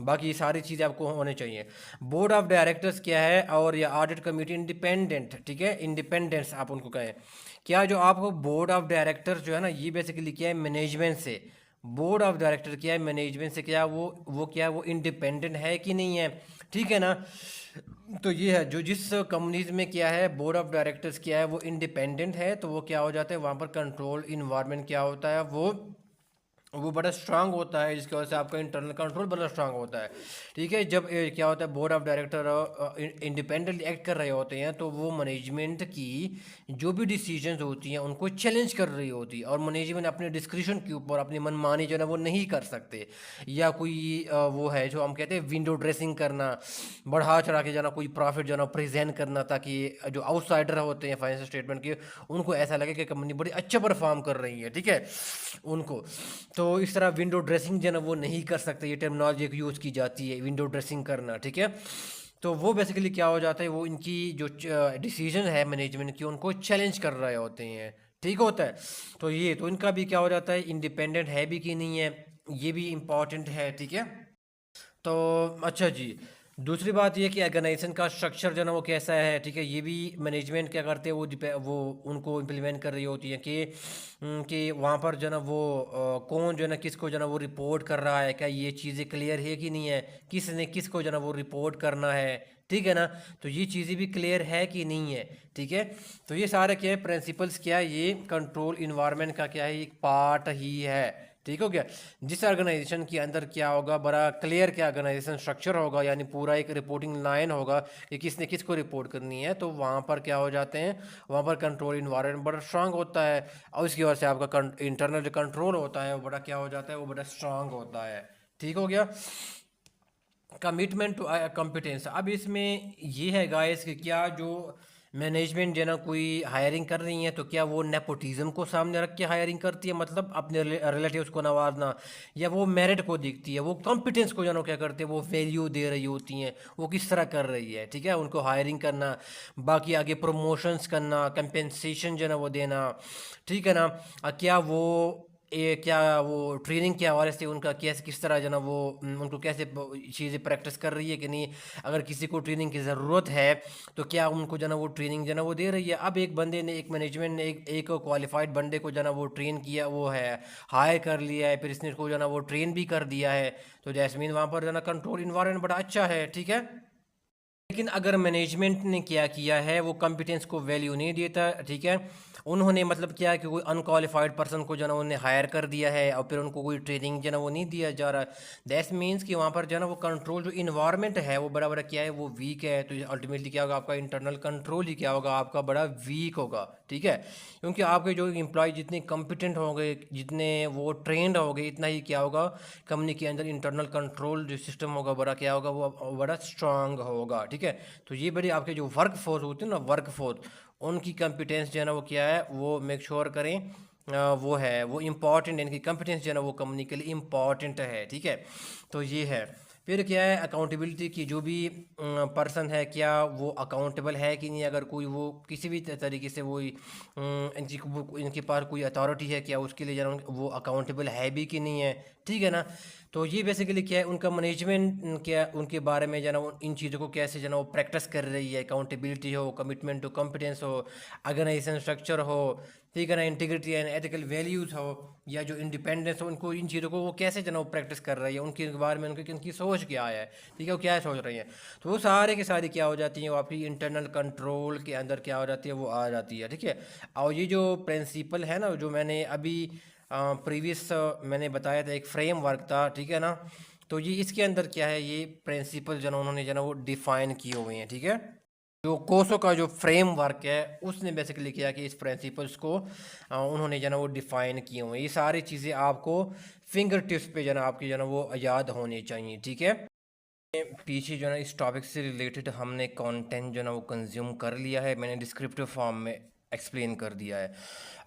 बाकी ये सारी चीज़ें आपको होने चाहिए। बोर्ड ऑफ डायरेक्टर्स क्या है और या ऑडिट कमेटी इंडिपेंडेंट, ठीक है, इंडिपेंडेंस आप उनको कहें। क्या जो आपको बोर्ड ऑफ डायरेक्टर्स जो है ना ये बेसिकली क्या है, मैनेजमेंट से, बोर्ड ऑफ डायरेक्टर क्या है मैनेजमेंट से, क्या वो क्या है वो इंडिपेंडेंट है कि नहीं है, ठीक है ना। तो ये है जो जिस कंपनीज में क्या है बोर्ड ऑफ डायरेक्टर्स क्या है वो इंडिपेंडेंट है, तो वो क्या हो जाता है वहाँ पर कंट्रोल इन्वायरमेंट क्या होता है वो बड़ा स्ट्रांग होता है, जिसकी वजह से आपका इंटरनल कंट्रोल बड़ा स्ट्रांग होता है, ठीक है। जब क्या होता है board of director independently act कर रहे होते हैं तो वो मैनेजमेंट की जो भी डिसीजंस होती हैं उनको चैलेंज कर रही होती है, और मैनेजमेंट अपने डिस्क्रिप्शन के ऊपर अपनी मनमानी जो है वो नहीं कर सकते, या कोई वो है जो हम कहते हैं विंडो ड्रेसिंग करना, बढ़ा चढ़ा के जाना, कोई प्रॉफिट जो है प्रेजेंट करना, ताकि जो आउटसाइडर होते हैं फाइनेंशियल स्टेटमेंट के उनको ऐसा लगे कि कंपनी बड़ी अच्छा परफॉर्म कर रही है, ठीक है उनको। तो इस तरह विंडो ड्रेसिंग जो है ना वो नहीं कर सकते, ये टर्मिनोलॉजी एक यूज़ की जाती है विंडो ड्रेसिंग करना, ठीक है। तो वो बेसिकली क्या हो जाता है, वो इनकी जो डिसीजन है मैनेजमेंट की उनको चैलेंज कर रहे होते हैं, ठीक होता है। तो ये तो इनका भी क्या हो जाता है, इंडिपेंडेंट है भी कि नहीं है, ये भी इम्पॉर्टेंट है, ठीक है। तो अच्छा जी, दूसरी बात ये कि ऑर्गेनाइजेशन का स्ट्रक्चर जो है ना वो कैसा है, ठीक है, ये भी मैनेजमेंट क्या करते हैं वो उनको इम्प्लीमेंट कर रही होती है कि वहाँ पर जो है ना वो कौन जो है ना किसको जो है ना वो रिपोर्ट कर रहा है, क्या ये चीज़ें क्लियर है कि नहीं है, किसने किसको जो है ना वो रिपोर्ट करना है, ठीक है ना। तो ये चीज़ें भी क्लियर है कि नहीं है, ठीक है। तो ये सारे क्या है प्रिंसिपल्स, क्या है ये कंट्रोल इन्वायरमेंट का क्या है एक पार्ट ही है, ठीक हो गया। जिस ऑर्गेनाइजेशन के अंदर क्या होगा बड़ा क्लियर क्या ऑर्गेनाइजेशन स्ट्रक्चर होगा, यानी पूरा एक रिपोर्टिंग लाइन होगा कि किसने किसको रिपोर्ट करनी है, तो वहाँ पर क्या हो जाते हैं, वहाँ पर कंट्रोल इन्वायरमेंट बड़ा स्ट्रांग होता है, और उसकी वजह से आपका इंटरनल जो कंट्रोल होता है वो बड़ा क्या हो जाता है, वो बड़ा स्ट्रांग होता है, ठीक हो गया। कमिटमेंट टू कॉम्पिटेंस, अब इसमें ये है गाइस कि क्या जो मैनेजमेंट जो है ना कोई हायरिंग कर रही है तो क्या वो नेपोटिज्म को सामने रख के हायरिंग करती है, मतलब अपने रिलेटिव्स को नवाजना, या वो मेरिट को देखती है, वो कॉम्पिटेंस को जो है क्या करते हैं वो वैल्यू दे रही होती हैं, वो किस तरह कर रही है, ठीक है, उनको हायरिंग करना, बाकी आगे प्रमोशंस करना, कंपेंसेशन जो है ना वो देना, ठीक है ना। क्या वो क्या वो ट्रेनिंग के हवाले से उनका कैसे किस तरह जो ना वो उनको कैसे चीज़ें प्रैक्टिस कर रही है कि नहीं, अगर किसी को ट्रेनिंग की ज़रूरत है तो क्या उनको जो ना वो ट्रेनिंग जो ना वो दे रही है। अब एक बंदे ने एक मैनेजमेंट ने एक क्वालिफाइड बंदे को जो ना वो ट्रेन किया, वो है हायर कर लिया है, फिर इसने उसको जो ना वो ट्रेन भी कर दिया है, तो जैसमीन वहाँ पर जो ना कंट्रोल इन्वायरमेंट बड़ा अच्छा है, ठीक है। लेकिन अगर मैनेजमेंट ने क्या किया है वो कॉम्पिटेंस को वैल्यू नहीं देता, ठीक है, उन्होंने मतलब क्या कि कोई अनक्वालिफाइड पर्सन को जो ना उन्हें हायर कर दिया है और फिर उनको कोई ट्रेनिंग जो ना वो नहीं दिया जा रहा, दैट मीन्स कि वहाँ पर जो ना वो कंट्रोल जो इन्वायरमेंट है वो बड़ा बड़ा क्या है वो वीक है, तो अल्टीमेटली क्या होगा आपका इंटरनल कंट्रोल ही क्या होगा आपका बड़ा वीक होगा, ठीक है। क्योंकि आपके जो एम्प्लॉय जितने कॉम्पिटेंट होंगे, जितने वो ट्रेंड होंगे, इतना ही क्या होगा कंपनी के अंदर इंटरनल कंट्रोल जो सिस्टम होगा बड़ा क्या होगा वो बड़ा स्ट्रांग होगा, ठीक है। तो ये बड़ी आपके जो वर्क फोर्स होती है ना, वर्क फोर्स उनकी कंपिटेंस जो है ना वो क्या है, वो मेक श्योर करें वो है, वो इम्पॉर्टेंट है, इनकी कंपिटेंस जो है ना वो कंपनी के लिए इम्पॉर्टेंट है, ठीक है। तो ये है। फिर क्या है, अकाउंटेबिलिटी की, जो भी पर्सन है क्या वो अकाउंटेबल है कि नहीं, अगर कोई वो किसी भी तरीके से वो इनके पास कोई अथॉरिटी है क्या, उसके लिए जो वो अकाउंटेबल है भी कि नहीं है, ठीक है ना। तो ये बेसिकली क्या है, उनका मैनेजमेंट क्या उनके बारे में जो ना इन चीज़ों को कैसे जो ना वो प्रैक्टिस कर रही है, अकाउंटेबिलिटी हो, कमिटमेंट टू कॉम्पिटेंस हो, ऑर्गेनाइजेशन स्ट्रक्चर हो, ठीक है ना, इंटीग्रिटी एंड एथिकल वैल्यूज़ हो, या जो इंडिपेंडेंस हो, उनको इन चीज़ों को वो कैसे जो ना वो प्रैक्टिस कर रही है, उनके बारे में उनकी सोच क्या है, ठीक है, वो क्या सोच रही है। तो वो सारे के सारी क्या हो जाती हैं, वो आपकी इंटरनल कंट्रोल के अंदर क्या हो जाती है, वो आ जाती है, ठीक है। और ये जो प्रिंसिपल है ना, जो मैंने अभी प्रीवियस मैंने बताया था, एक फ्रेमवर्क था, ठीक है ना। तो ये इसके अंदर क्या है, ये प्रिंसिपल जो उन्होंने जो ना वो डिफाइन किए हुए हैं, ठीक है। जो कोसो का जो फ्रेमवर्क है उसने बेसिकली किया कि इस प्रिंसिपल्स को उन्होंने जो ना वो डिफाइन किए हुए हैं। ये सारी चीज़ें आपको फिंगर टिप्स पे जो ना आपकी जो ना वो याद होनी चाहिए, ठीक है। पीछे जो ना इस टॉपिक से रिलेटेड हमने कंटेंट जो ना वो कंज्यूम कर लिया है, मैंने डिस्क्रिप्टिव फॉर्म में एक्सप्लेन कर दिया है।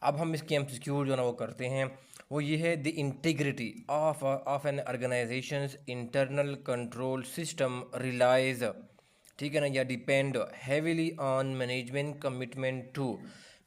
अब हम इसके एमसीक्यू जो ना वो करते हैं, वो ये है, the integrity of an organisation's internal control system relies, ठीक है ना, या depend heavily on management commitment to.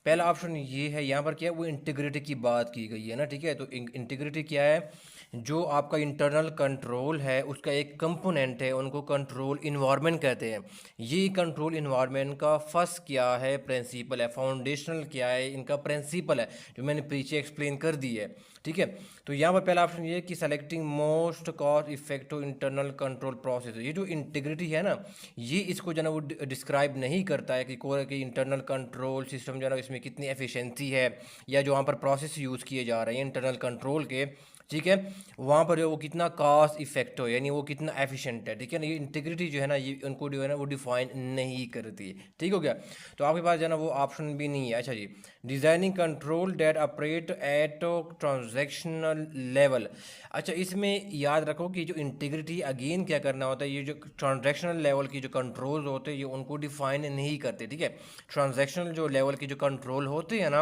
पहला ऑप्शन ये है, यहाँ पर क्या है, वो इंटीग्रिटी की बात की गई है ना, ठीक है। तो इंटीग्रिटी क्या है, जो आपका इंटरनल कंट्रोल है उसका एक कंपोनेंट है, उनको कंट्रोल इन्वायरमेंट कहते हैं। ये कंट्रोल इन्वायरमेंट का फर्स्ट क्या है, प्रिंसिपल है, फाउंडेशनल क्या है, इनका प्रिंसिपल है, जो मैंने पीछे एक्सप्लेन कर दी है, ठीक है। तो यहाँ पर पहला ऑप्शन ये है कि selecting most cost effective internal control process. ये जो इंटीग्रिटी है ना, ये इसको जो है ना वो डिस्क्राइब नहीं करता है कि इंटरनल कंट्रोल सिस्टम जो है ना इसमें कितनी एफिशिएंसी है, या जो वहाँ पर प्रोसेस यूज़ किए जा रहे हैं इंटरनल कंट्रोल के, ठीक है, वहाँ पर वो कितना कॉस्ट इफेक्ट हो, यानी वो कितना एफिशिएंट है, ठीक है ना। ये इंटीग्रिटी जो है ना, ये उनको जो है ना वो डिफाइन नहीं करती, ठीक हो गया। तो आपके पास जो है ना वो ऑप्शन भी नहीं है। अच्छा जी, designing control that operate at transactional level. अच्छा, इसमें याद रखो कि जो इंटीग्रिटी अगेन क्या करना होता है, ये जो ट्रांजैक्शनल लेवल की जो कंट्रोल होते हैं ये उनको डिफाइन नहीं करते, ठीक है। ट्रांजैक्शनल जो लेवल की जो कंट्रोल होते हैं ना,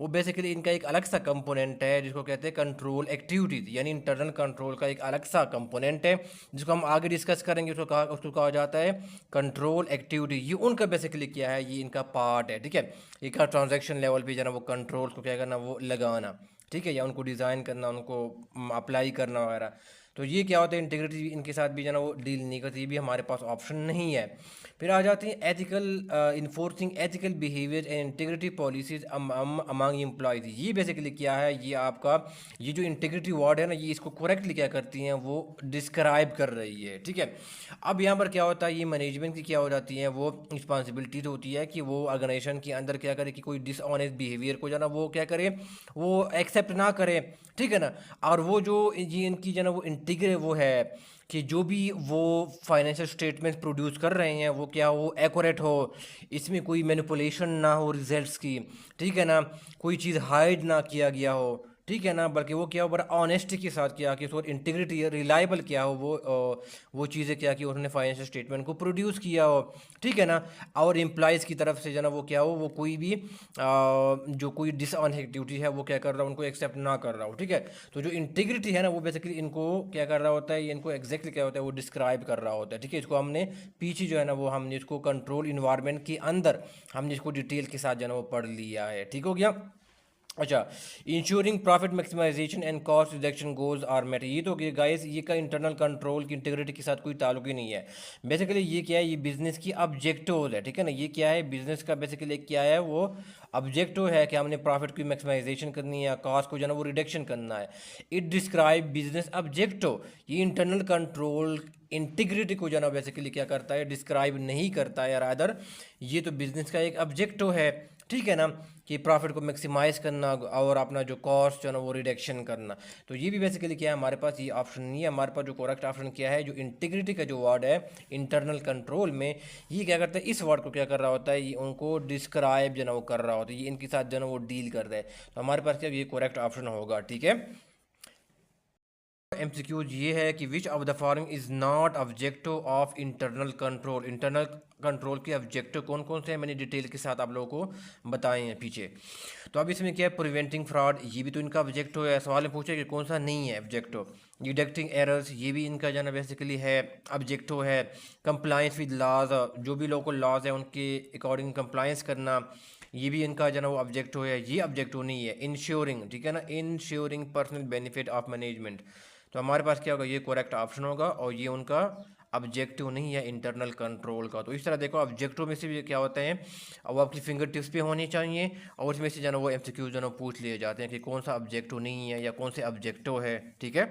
वो बेसिकली इनका एक अलग सा कंपोनेंट है जिसको कहते हैं कंट्रोल एक्टिविटीज, यानी इंटरनल कंट्रोल का एक अलग सा कंपोनेंट है जिसको हम आगे डिस्कस करेंगे। उसको कहा जाता है कंट्रोल एक्टिविटी। ये उनका बेसिकली क्या है, ये इनका पार्ट है, ठीक है। एक ट्रांजैक्शन लेवल पे जो है ना वो कंट्रोल को क्या करना, वो लगाना, ठीक है, या उनको डिज़ाइन करना, उनको अप्लाई करना वगैरह। तो ये क्या होता है, इंटीग्रिटी इनके साथ भी जो है ना वो डील नहीं करती, ये भी हमारे पास ऑप्शन नहीं है। फिर आ जाती हैं ethical, enforcing ethical behaviour and integrity policies among employees. ये बेसिकली क्या है, ये आपका ये जो इंटीग्रिटी वर्ड है ना, ये इसको करेक्टली क्या करती हैं, वो डिस्क्राइब कर रही है, ठीक है। अब यहाँ पर क्या होता है, ये मैनेजमेंट की क्या हो जाती है, वो रिस्पॉन्सिबिलिटीज होती है कि वो ऑर्गेनाइजेशन के अंदर क्या करे कि कोई डिसऑनेस्ट बिहेवियर को जो ना वो क्या करे, वो एक्सेप्ट ना करे, ठीक है ना। और वो जो ये इनकी जो ना वो इंटीग्रे वो है कि जो भी वो फाइनेंशियल स्टेटमेंट प्रोड्यूस कर रहे हैं वो क्या हो, एक्यूरेट हो, इसमें कोई मैनिपुलेशन ना हो रिजल्ट्स की, ठीक है ना, कोई चीज़ हाइड ना किया गया हो, ठीक है ना, बल्कि वो क्या हो, बड़ा ऑनेस्टी के साथ किया कि उसको इंटीग्रिटी रिलायबल क्या हो, वो चीज़ें क्या कि उन्होंने फाइनेंशियल स्टेटमेंट को प्रोड्यूस किया हो, ठीक है ना। और एम्प्लॉयज़ की तरफ से जो ना वो क्या हो, वो कोई भी जो कोई डिसऑनेस्ट ड्यूटी है वो क्या कर रहा हो, उनको एक्सेप्ट ना कर रहा हो, ठीक है। तो जो इंटीग्रिटी है ना, वो बेसिकली इनको क्या कर रहा होता है, ये इनको एग्जैक्टली क्या होता है, वो डिस्क्राइब कर रहा होता है, ठीक है। इसको हमने पीछे जो है ना वो हमने इसको कंट्रोल इन्वायरमेंट के अंदर हमने इसको डिटेल के साथ जो है ना वो पढ़ लिया है, ठीक हो गया। अच्छा, ensuring profit maximisation and cost reduction goals are met. ये तो गाइस ये का इंटरनल कंट्रोल की इंटीग्रिटी के साथ कोई ताल्लुक ही नहीं है। बेसिकली ये क्या है, ये बिजनेस की ऑब्जेक्टिव है, ठीक है ना। ये क्या है, बिजनेस का बेसिकली क्या है, वो ऑब्जेक्टिव है कि हमने प्रॉफिट की मैक्सिमाइजेशन करनी है, कॉस्ट को जो है ना वो रिडक्शन करना है। It describe business objective. ये इंटरनल कंट्रोल इंटीग्रिटी को जो है ना बेसिकली क्या करता है, डिस्क्राइब नहीं करता है, रादर ये तो बिजनेस का एक ऑब्जेक्टिव है, ठीक है ना, कि प्रॉफिट को मैक्सिमाइज करना और अपना जो कॉस्ट जो है ना वो रिडक्शन करना। तो ये भी बेसिकली क्या है, हमारे पास ये ऑप्शन नहीं है। हमारे पास जो करेक्ट ऑप्शन क्या है, जो इंटीग्रिटी का जो वर्ड है इंटरनल कंट्रोल में, ये क्या करता है, इस वर्ड को क्या कर रहा होता है, ये उनको डिस्क्राइब जो है ना वो कर रहा होता है, ये इनके साथ जो है ना वो डील कर रहा है। तो हमारे पास क्या ये करेक्ट ऑप्शन होगा, ठीक है। एमसीक्यूज ये है कि which of the following is not objective of internal control. Internal control के ऑब्जेक्टिव कौन कौन से हैं, मैंने डिटेल के साथ आप लोगों को बताए हैं पीछे। तो अब इसमें क्या है, प्रिवेंटिंग फ्रॉड, ये भी तो इनका ऑब्जेक्टिव है। सवाल में पूछे कि कौन सा नहीं है ऑब्जेक्टिव। डिटेक्टिंग एरर्स, ये भी इनका जो है बेसिकली है ऑब्जेक्टिव है। कंप्लाइंस विद लॉज, जो भी लोकल लॉज है उनके अकॉर्डिंग कंप्लाइंस करना, ये भी इनका जो है वो ऑब्जेक्टिव है। ये ऑब्जेक्टिव नहीं है। इंश्योरिंग, ठीक है ना, ensuring personal benefit of management. तो हमारे पास क्या होगा, ये करेक्ट ऑप्शन होगा और ये उनका ऑब्जेक्टिव नहीं है इंटरनल कंट्रोल का। तो इस तरह देखो ऑब्जेक्टिव में से भी क्या होते हैं, अब आपकी फिंगर टिप्स पे होनी चाहिए और उसमें से जो है वो एमसीक्यू जो है पूछ लिए जाते हैं कि कौन सा ऑब्जेक्टिव नहीं है या कौन से ऑब्जेक्टिव है, ठीक है।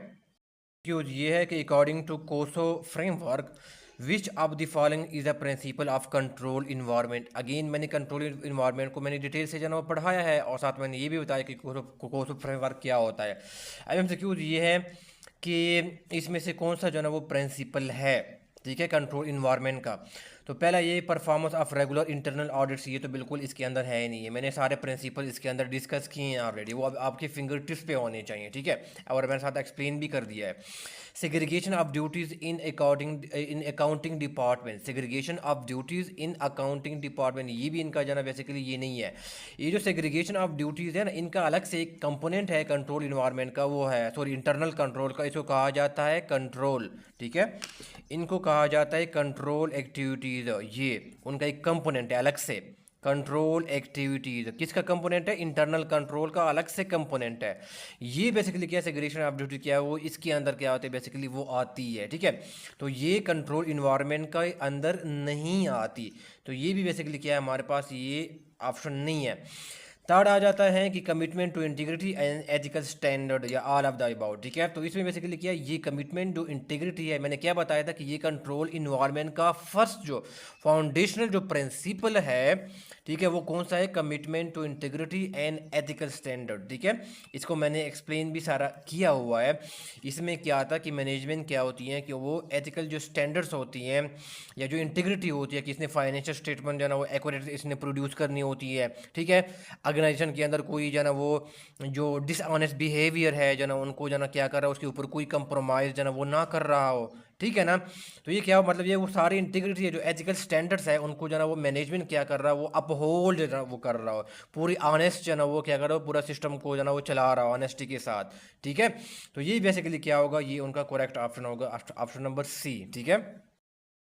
क्यों ये है कि अकॉर्डिंग टू कोसो framework which of the following is a principle of control environment. Again मैंने कंट्रोल इन्वायरमेंट को मैंने डिटेल से जो है वो पढ़ाया है और साथ मैंने ये भी बताया कि कोसो फ्रेमवर्क क्या होता है। अब एमसीक्यू ये है कि इसमें से कौन सा जो है ना वो प्रिंसिपल है, ठीक है, कंट्रोल इन्वायरमेंट का। तो पहला ये performance of regular internal audits, ये तो बिल्कुल इसके अंदर है ही नहीं है। मैंने सारे प्रिंसिपल इसके अंदर डिस्कस किए हैं ऑलरेडी, वो अब आपके फिंगर टिप्स पे होने चाहिए, ठीक है, और मैंने साथ एक्सप्लेन भी कर दिया है। Segregation of duties in accounting department, segregation of duties in accounting department, ये भी इनका जो है बेसिकली ये नहीं है। ये जो सेग्रीगेशन ऑफ ड्यूटीज़ है ना, इनका अलग से एक कंपोनेंट है कंट्रोल इन्वायरमेंट का, वो है सॉरी इंटरनल कंट्रोल का, इसको कहा जाता है कंट्रोल, ठीक है, इनको कहा जाता है कंट्रोल एक्टिविटीज़। ये उनका एक कंपोनेंट है अलग से, कंट्रोल एक्टिविटीज़ किसका कंपोनेंट है, इंटरनल कंट्रोल का अलग से कंपोनेंट है। ये बेसिकली क्या सेग्रीगेशन ऑफ ड्यूटी क्या है, वो इसके अंदर क्या होता है बेसिकली वो आती है, ठीक है। तो ये कंट्रोल इन्वायरमेंट का अंदर नहीं आती, तो ये भी बेसिकली क्या है हमारे पास ये ऑप्शन नहीं है। थर्ड आ जाता है कि commitment to integrity and ethical standard या ऑल ऑफ द अबाउट, ठीक है। तो इसमें बेसिकली क्या है, ये कमिटमेंट टू इंटीग्रिटी है, मैंने क्या बताया था कि ये कंट्रोल इन्वायरमेंट का फर्स्ट जो फाउंडेशनल जो प्रिंसिपल है, ठीक है, वो कौन सा है, commitment to integrity and ethical standard, ठीक है। इसको मैंने एक्सप्लेन भी सारा किया हुआ है। इसमें क्या आता है कि मैनेजमेंट क्या होती है कि वो एथिकल जो स्टैंडर्ड्स होती हैं या जो इंटीग्रिटी होती है कि इसने फाइनेंशियल स्टेटमेंट जो है ना वो एक्यूरेट इसने प्रोड्यूस करनी होती है, ठीक है। ऑर्गेनाइजेशन के अंदर कोई जो है ना वो जो डिसऑनेस्ट बिहेवियर है जो ना उनको जो ना क्या कर रहा है उसके ऊपर कोई कंप्रोमाइज़ जो ना वो ना कर रहा हो, ठीक है ना। तो ये क्या हो मतलब ये वो सारी इंटीग्रिटी है जो एथिकल स्टैंडर्ड्स है उनको जो ना वो मैनेजमेंट क्या कर रहा है वो अपहोल्ड जो ना वो कर रहा हो, पूरी ऑनेस्ट जो ना वो क्या कर रहा हो पूरा सिस्टम को जो ना वो चला रहा हो ऑनेस्टी के साथ, ठीक है। तो ये बेसिकली क्या होगा, ये उनका करेक्ट ऑप्शन होगा ऑप्शन नंबर सी, ठीक है।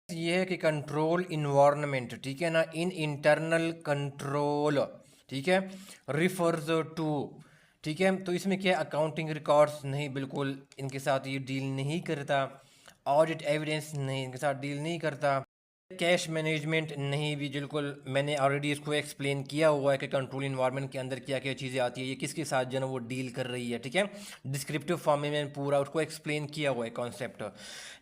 ये है कि कंट्रोल इन्वायरमेंट, ठीक है ना, इन इंटरनल कंट्रोल, ठीक है, रिफर्स टू, ठीक है। तो इसमें क्या अकाउंटिंग रिकॉर्ड्स नहीं, बिल्कुल इनके साथ ये डील नहीं करता। ऑडिट एविडेंस नहीं, इनके साथ डील नहीं करता। कैश मैनेजमेंट नहीं, भी बिल्कुल मैंने ऑलरेडी इसको एक्सप्लेन किया हुआ है कि कंट्रोल इन्वायरमेंट के अंदर क्या क्या चीज़ें आती है, ये किसके साथ जो है वो डील कर रही है, ठीक है। डिस्क्रिप्टिव फॉर्म में मैंने पूरा उसको एक्सप्लेन किया हुआ है कॉन्सेप्ट।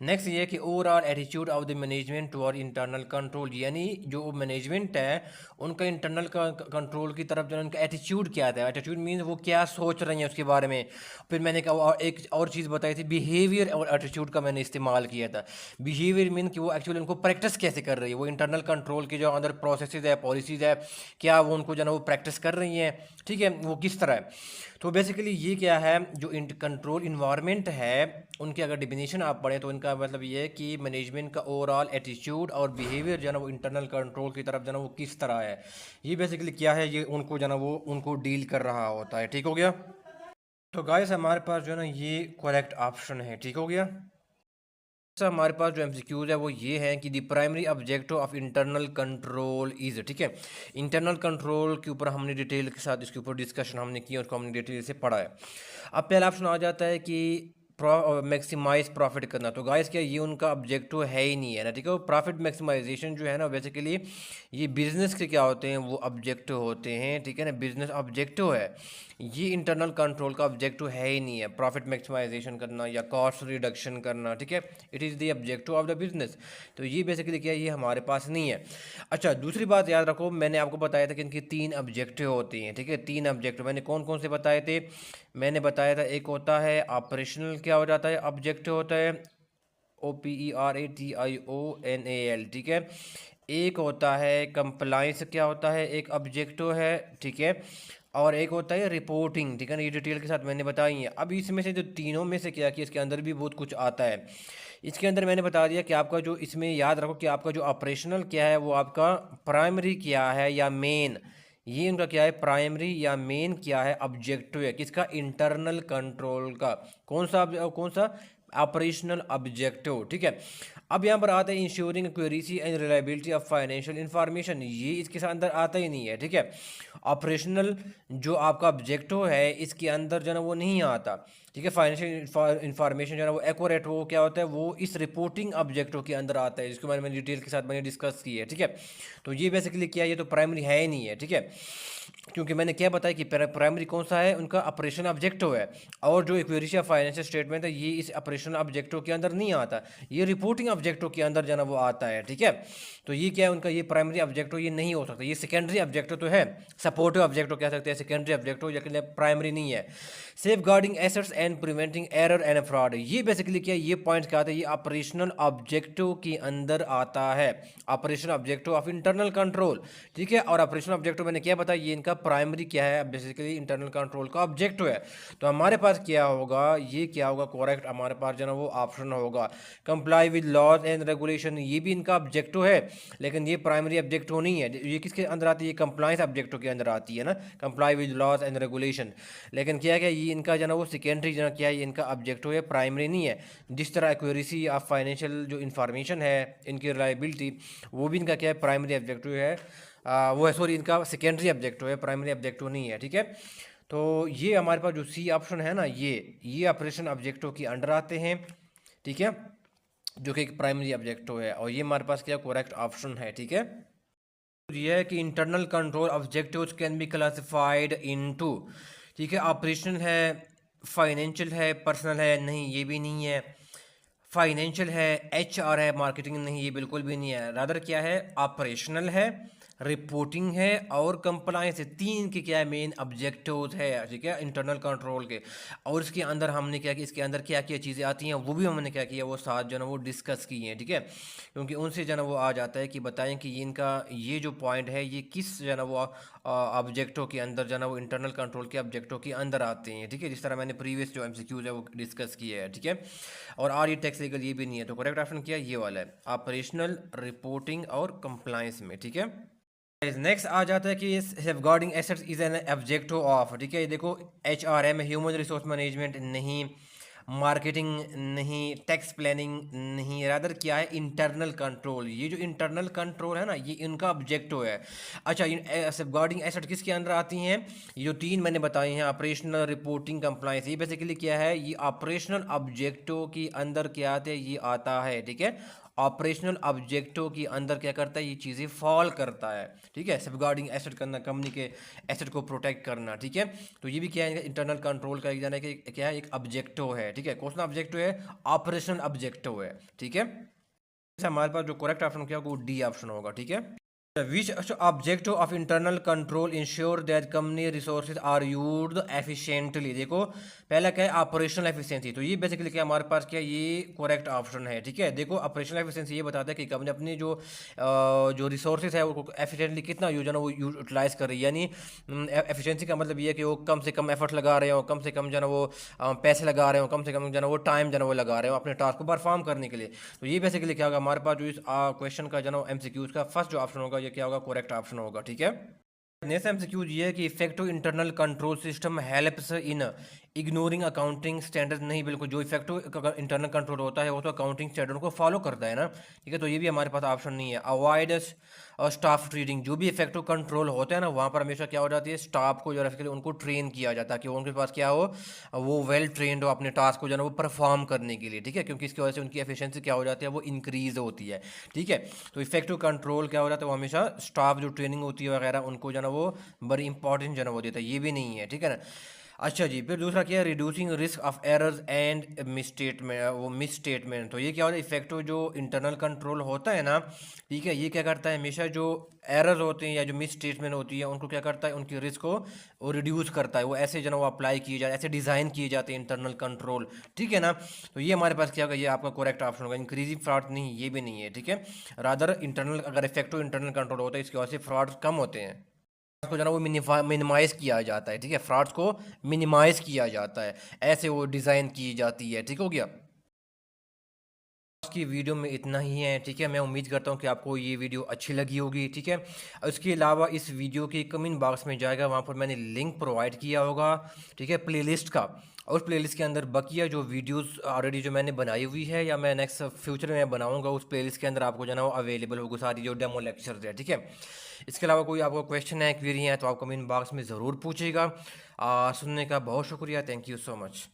नेक्स्ट ये है कि overall attitude of the management toward internal control, यानी जो मैनेजमेंट है उनका इंटरनल कंट्रोल की तरफ जो है उनका एटीट्यूड क्या था। एटीट्यूड मीन्स वो क्या सोच रहे हैं उसके बारे में। फिर मैंने कहा एक और चीज़ बताई थी, बिहेवियर और एटीट्यूड का मैंने इस्तेमाल किया था। बिहेवियर मीन कि वो एक्चुअली उनको प्रैक्टिस कैसे कर रही है, वो इंटरनल कंट्रोल के जो अंदर प्रोसेसेस है पॉलिसीज़ है क्या वो उनको जो है वो प्रैक्टिस कर रही हैं, ठीक है, वो किस तरह है। तो बेसिकली ये क्या है जो कंट्रोल इन्वायरमेंट है उनकी अगर डिफिनीशन आप पढ़ें तो इनका मतलब ये है कि मैनेजमेंट का ओवरऑल एटीट्यूड और बिहेवियर जो है ना वो इंटरनल कंट्रोल की तरफ जो है ना वो किस तरह है, ये बेसिकली क्या है, ये उनको जो है ना वो उनको डील कर रहा होता है, ठीक हो गया। तो गाइस हमारे पास जो है ना ये करेक्ट ऑप्शन है, ठीक हो गया। सर हमारे पास जो एमसीक्यूज है वो ये है कि the primary objective of internal control is, ठीक है, इंटरनल कंट्रोल के ऊपर हमने डिटेल के साथ इसके ऊपर डिस्कशन हमने की और उसको हमने डिटेल से पढ़ा है। अब पहला ऑप्शन आ जाता है कि मैक्सिमाइज प्रॉफिट करना। तो गाइस क्या ये उनका ऑब्जेक्टिव है ही नहीं है ना, ठीक है। प्रॉफिट मैक्सिमाइजेशन जो है ना बेसिकली ये बिजनेस के क्या होते हैं वो ऑब्जेक्टिव होते हैं, ठीक है ना, बिजनेस ऑब्जेक्टिव है, ये इंटरनल कंट्रोल का ऑब्जेक्टिव है ही नहीं है प्रॉफिट मैक्सिमाइजेशन करना या कॉस्ट रिडक्शन करना, ठीक है। It is the objective of the business. तो ये बेसिकली क्या है ये हमारे पास नहीं है। अच्छा दूसरी बात याद रखो, मैंने आपको बताया था कि इनकी 3 ऑब्जेक्टिव होती हैं, ठीक है, 3 ऑब्जेक्टिव मैंने कौन कौन से बताए थे, मैंने बताया था एक होता है ऑपरेशनल क्या हो जाता है ऑब्जेक्टिव होता है OPERATIONAL, ठीक है। एक होता है कंप्लाइंस क्या होता है एक ऑब्जेक्टिव है, ठीक है। और एक होता है रिपोर्टिंग, ठीक है ना, ये डिटेल के साथ मैंने बताई है। अब इसमें से जो तीनों में से क्या कि इसके अंदर भी बहुत कुछ आता है। इसके अंदर मैंने बता दिया कि आपका जो, इसमें याद रखो कि आपका जो ऑपरेशनल क्या है वो आपका प्राइमरी क्या है या मेन, ये उनका क्या है प्राइमरी या मेन क्या है ऑब्जेक्टिव है किसका, इंटरनल कंट्रोल का। कौन सा ऑपरेशनल ऑब्जेक्टिव, ठीक है। अब यहाँ पर आता है ensuring accuracy and reliability of financial information, ये इसके अंदर आता ही नहीं है, ठीक है। ऑपरेशनल जो आपका ऑब्जेक्टिव है इसके अंदर जो है ना वो नहीं आता, ठीक है। फाइनेंशियल इंफॉर्मेशन जो है ना वो एक्यूरेट, वो क्या होता है, वो इस रिपोर्टिंग ऑब्जेक्टिव के अंदर आता है, जिसके बारे में डिटेल के साथ मैंने डिस्कस की है, ठीक है। तो ये बेसिकली क्या है, ये तो प्राइमरी है ही नहीं है, ठीक है। क्योंकि मैंने क्या बताया कि प्राइमरी कौन सा है, उनका ऑपरेशन ऑब्जेक्टिव है, और जो एक्वेरिसी ऑफ फाइनेंशियल स्टेटमेंट है ये इस ऑपरेशन ऑब्जेक्टिव के अंदर नहीं आता, ये रिपोर्टिंग ऑब्जेक्टिव के अंदर जो है ना वो आता है, ठीक है। तो ये क्या है उनका, ये प्राइमरी ऑब्जेक्टिव ये नहीं हो सकता, ये सेकेंडरी ऑब्जेक्टिव तो है, सपोर्टिव ऑब्जेक्टिव कह सकते हैं, सेकेंडरी ऑब्जेक्टिव लेकिन प्राइमरी नहीं है। Safeguarding assets and preventing error and fraud, ये बेसिकली क्या है, ये पॉइंट क्या आता है, ये ऑपरेशनल ऑब्जेक्टिव के अंदर आता है, operation objective of internal control, ठीक है। और ऑपरेशन ऑब्जेक्टिव मैंने क्या बताया, ये इनका प्राइमरी क्या है, बेसिकली इंटरनल कंट्रोल का ऑब्जेक्टिव है। तो हमारे पास क्या होगा, ये क्या होगा करेक्ट, हमारे पास जो ना वो ऑप्शन होगा comply with laws and regulation, ये भी इनका ऑब्जेक्टिव है लेकिन ये प्राइमरी ऑब्जेक्टिव नहीं है। ये किसके अंदर आती है, ये कंप्लाइंस ऑब्जेक्टिव के अंदर आती है ना, comply with laws and regulation. लेकिन क्या क्या ये इनका जो ना वो सेकेंडरी जो क्या है, ये इनका ऑब्जेक्टिव है, प्राइमरी नहीं है। जिस तरह एक्यूरेसी ऑफ फाइनेंशियल जो इंफॉर्मेशन है, इनकी रिलायबिलिटी, वो भी इनका क्या है, प्राइमरी ऑब्जेक्टिव है, वो है सॉरी इनका सेकेंडरी ऑब्जेक्टिव है, प्राइमरी ऑब्जेक्टिव नहीं है, ठीक है। तो ये हमारे पास जो सी ऑप्शन है ना, ये ऑपरेशन ऑब्जेक्टिव के अंडर आते हैं, ठीक है, जो कि एक प्राइमरी ऑब्जेक्टिव है, और ये हमारे पास क्या करेक्ट ऑप्शन है, ठीक है। ये है कि internal control objectives can be classified into, ठीक है, ऑपरेशनल है, फाइनेंशियल है, पर्सनल है, नहीं ये भी नहीं है, फाइनेंशियल है, एचआर है, मार्केटिंग नहीं, ये बिल्कुल भी नहीं है। रादर क्या है, ऑपरेशनल है, रिपोर्टिंग है और कंप्लायंस है, तीन के क्या है मेन ऑब्जेक्टिव्स है, ठीक है, इंटरनल कंट्रोल के। और इसके अंदर हमने क्या किया, इसके अंदर क्या क्या चीज़ें आती हैं वो भी हमने क्या किया, वो साथ जो है ना वो डिस्कस की हैं, ठीक है। क्योंकि उनसे जो है ना वो आ जाता है कि बताएं कि ये इनका ये जो पॉइंट है ये किस जो है ना वो ऑब्जेक्टिव के अंदर जो है ना वो इंटरनल कंट्रोल के ऑब्जेक्टिव के अंदर आते हैं, ठीक है, जिस तरह मैंने प्रीवियस जो एमसीक्यूज है वो डिस्कस किया है, ठीक है। और आर ये टैक्स लीगल ये भी नहीं है, तो करेक्ट ऑप्शन क्या है, ये वाला है, ऑपरेशनल, रिपोर्टिंग और कंप्लायंस में, ठीक है। नेक्स्ट आ जाता है कि safeguarding assets is an objective of, ठीक है, ये देखो H R M, human resource management नहीं, मार्केटिंग नहीं, टैक्स प्लानिंग नहीं, रादर क्या है, इंटरनल कंट्रोल। ये जो इंटरनल कंट्रोल है ना ये इनका ऑब्जेक्टिव है। अच्छा, सेफगार्डिंग एसेट किसके अंदर आती हैं, ये जो तीन मैंने बताए हैं, ऑपरेशनल, रिपोर्टिंग, कंप्लायंस, ये बेसिकली क्या है, ये ऑपरेशनल ऑब्जेक्टिव के अंदर क्या आते हैं, ये आता है, ठीक है। ऑपरेशनल ऑब्जेक्टिव के अंदर क्या करता है, ये चीज़ें फॉल करता है, ठीक है। सेफगार्डिंग एसेट करना, कंपनी के एसेट को प्रोटेक्ट करना, ठीक है। तो ये भी क्या है, इंटरनल कंट्रोल का एक जाना कि क्या है, एक ऑब्जेक्टिव है, ठीक है। कौन सा ऑब्जेक्टिव है, ऑपरेशनल ऑब्जेक्टिव है, ठीक है। हमारे पास जो करेक्ट ऑप्शन क्या होगा वो डी ऑप्शन होगा, ठीक है। Which objective of internal control ensure that company resources are used efficiently, देखो पहला क्या है, ऑपरेशनल एफिशिएंसी, तो ये बेसिकली क्या हमारे पास क्या है, ये करेक्ट ऑप्शन है, ठीक है। देखो ऑपरेशनल एफिशिएंसी ये बताता है कि कंपनी अपनी जो रिसोर्सेज है वो एफिशिएंटली कितना यूज है ना वो यूटिलाइज कर रही है, यानी एफिशिएंसी का मतलब ये है कि वो कम से कम एफर्ट लगा रहे हो, कम से कम जो है ना वो पैसे लगा रहे हो, कम से कम जो है ना वो टाइम जो है ना वो लगा रहे हो अपने टास्क को परफॉर्म करने के लिए। तो ये बेसिकली क्या होगा, हमारे पास जो इस क्वेश्चन का जो है ना एमसीक्यूज का फर्स्ट जो ऑप्शन होगा ये क्या होगा, करेक्ट ऑप्शन होगा, ठीक है। नेक्स्ट एमसीक्यू ये है कि effective internal control system helps in ignoring accounting standard, नहीं बिल्कुल, जो इफेक्टिव इंटरनल कंट्रोल होता है वो तो अकाउंटिंग स्टैंडर्ड को फॉलो करता है ना, ठीक है। तो ये भी हमारे पास ऑप्शन नहीं है। अवॉइड और स्टाफ ट्रेनिंग, जो भी इफेक्टिव कंट्रोल होता है ना वहाँ पर हमेशा क्या हो जाती है, स्टाफ को जो है उनको ट्रेन किया जाता है कि उनके पास क्या हो, वो वेल ट्रेंड हो अपने टास्क को जो है ना वो परफॉर्म करने के लिए, ठीक है। क्योंकि इसकी वजह से उनकी एफिशिएंसी क्या हो जाती है, वो इंक्रीज होती है, ठीक है। तो इफेक्टिव कंट्रोल क्या हो जाता है, वो हमेशा स्टाफ जो ट्रेनिंग होती है वगैरह उनको जो है ना वो बड़ी इंपॉर्टेंट जो है ना वो देता है, ये भी नहीं है, ठीक है ना। अच्छा जी, फिर दूसरा क्या है, reducing risk of errors and miss statement, तो ये क्या होता है, इफेक्टिव जो इंटरनल कंट्रोल होता है ना, ठीक है, ये क्या करता है, हमेशा जो एरर्स होते हैं या जो मिस स्टेटमेंट होती है उनको क्या करता है, उनकी रिस्क को वो रिड्यूस करता है, वो ऐसे जो है वो अप्लाई किए जाते, ऐसे डिज़ाइन किए जाते हैं इंटरनल कंट्रोल, ठीक है ना। तो ये हमारे पास क्या होगा, ये आपका करेक्ट ऑप्शन होगा। इंक्रीजिंग फ्रॉड नहीं, ये भी नहीं है, ठीक है। रादर इंटरनल, अगर इफेक्टिव इंटरनल कंट्रोल होता है इसकी वजह से फ्रॉड कम होते हैं। को जो है ना वो मिनिमाइज़ किया जाता है, ठीक है, फ्रॉड्स को मिनिमाइज़ किया जाता है, ऐसे वो डिज़ाइन की जाती है, ठीक हो गया। आज की वीडियो में इतना ही है, ठीक है। मैं उम्मीद करता हूँ कि आपको ये वीडियो अच्छी लगी होगी, ठीक है। उसके अलावा इस वीडियो के कमेंट बॉक्स में जाएगा, वहाँ पर मैंने लिंक प्रोवाइड किया होगा, ठीक है, प्लेलिस्ट का। और उस प्लेलिस्ट के अंदर बकिया जो वीडियोस ऑलरेडी जो मैंने बनाई हुई है या मैं नेक्स्ट फ्यूचर में बनाऊंगा, उस प्लेलिस्ट के अंदर आपको जो है ना वो अवेलेबल होगा सारी जो डेमो लेक्चर्स है, ठीक है। इसके अलावा कोई आपको क्वेश्चन है, क्वेरी है, तो आप कमेंट बॉक्स में ज़रूर पूछिएगा। सुनने का बहुत शुक्रिया, थैंक यू सो मच।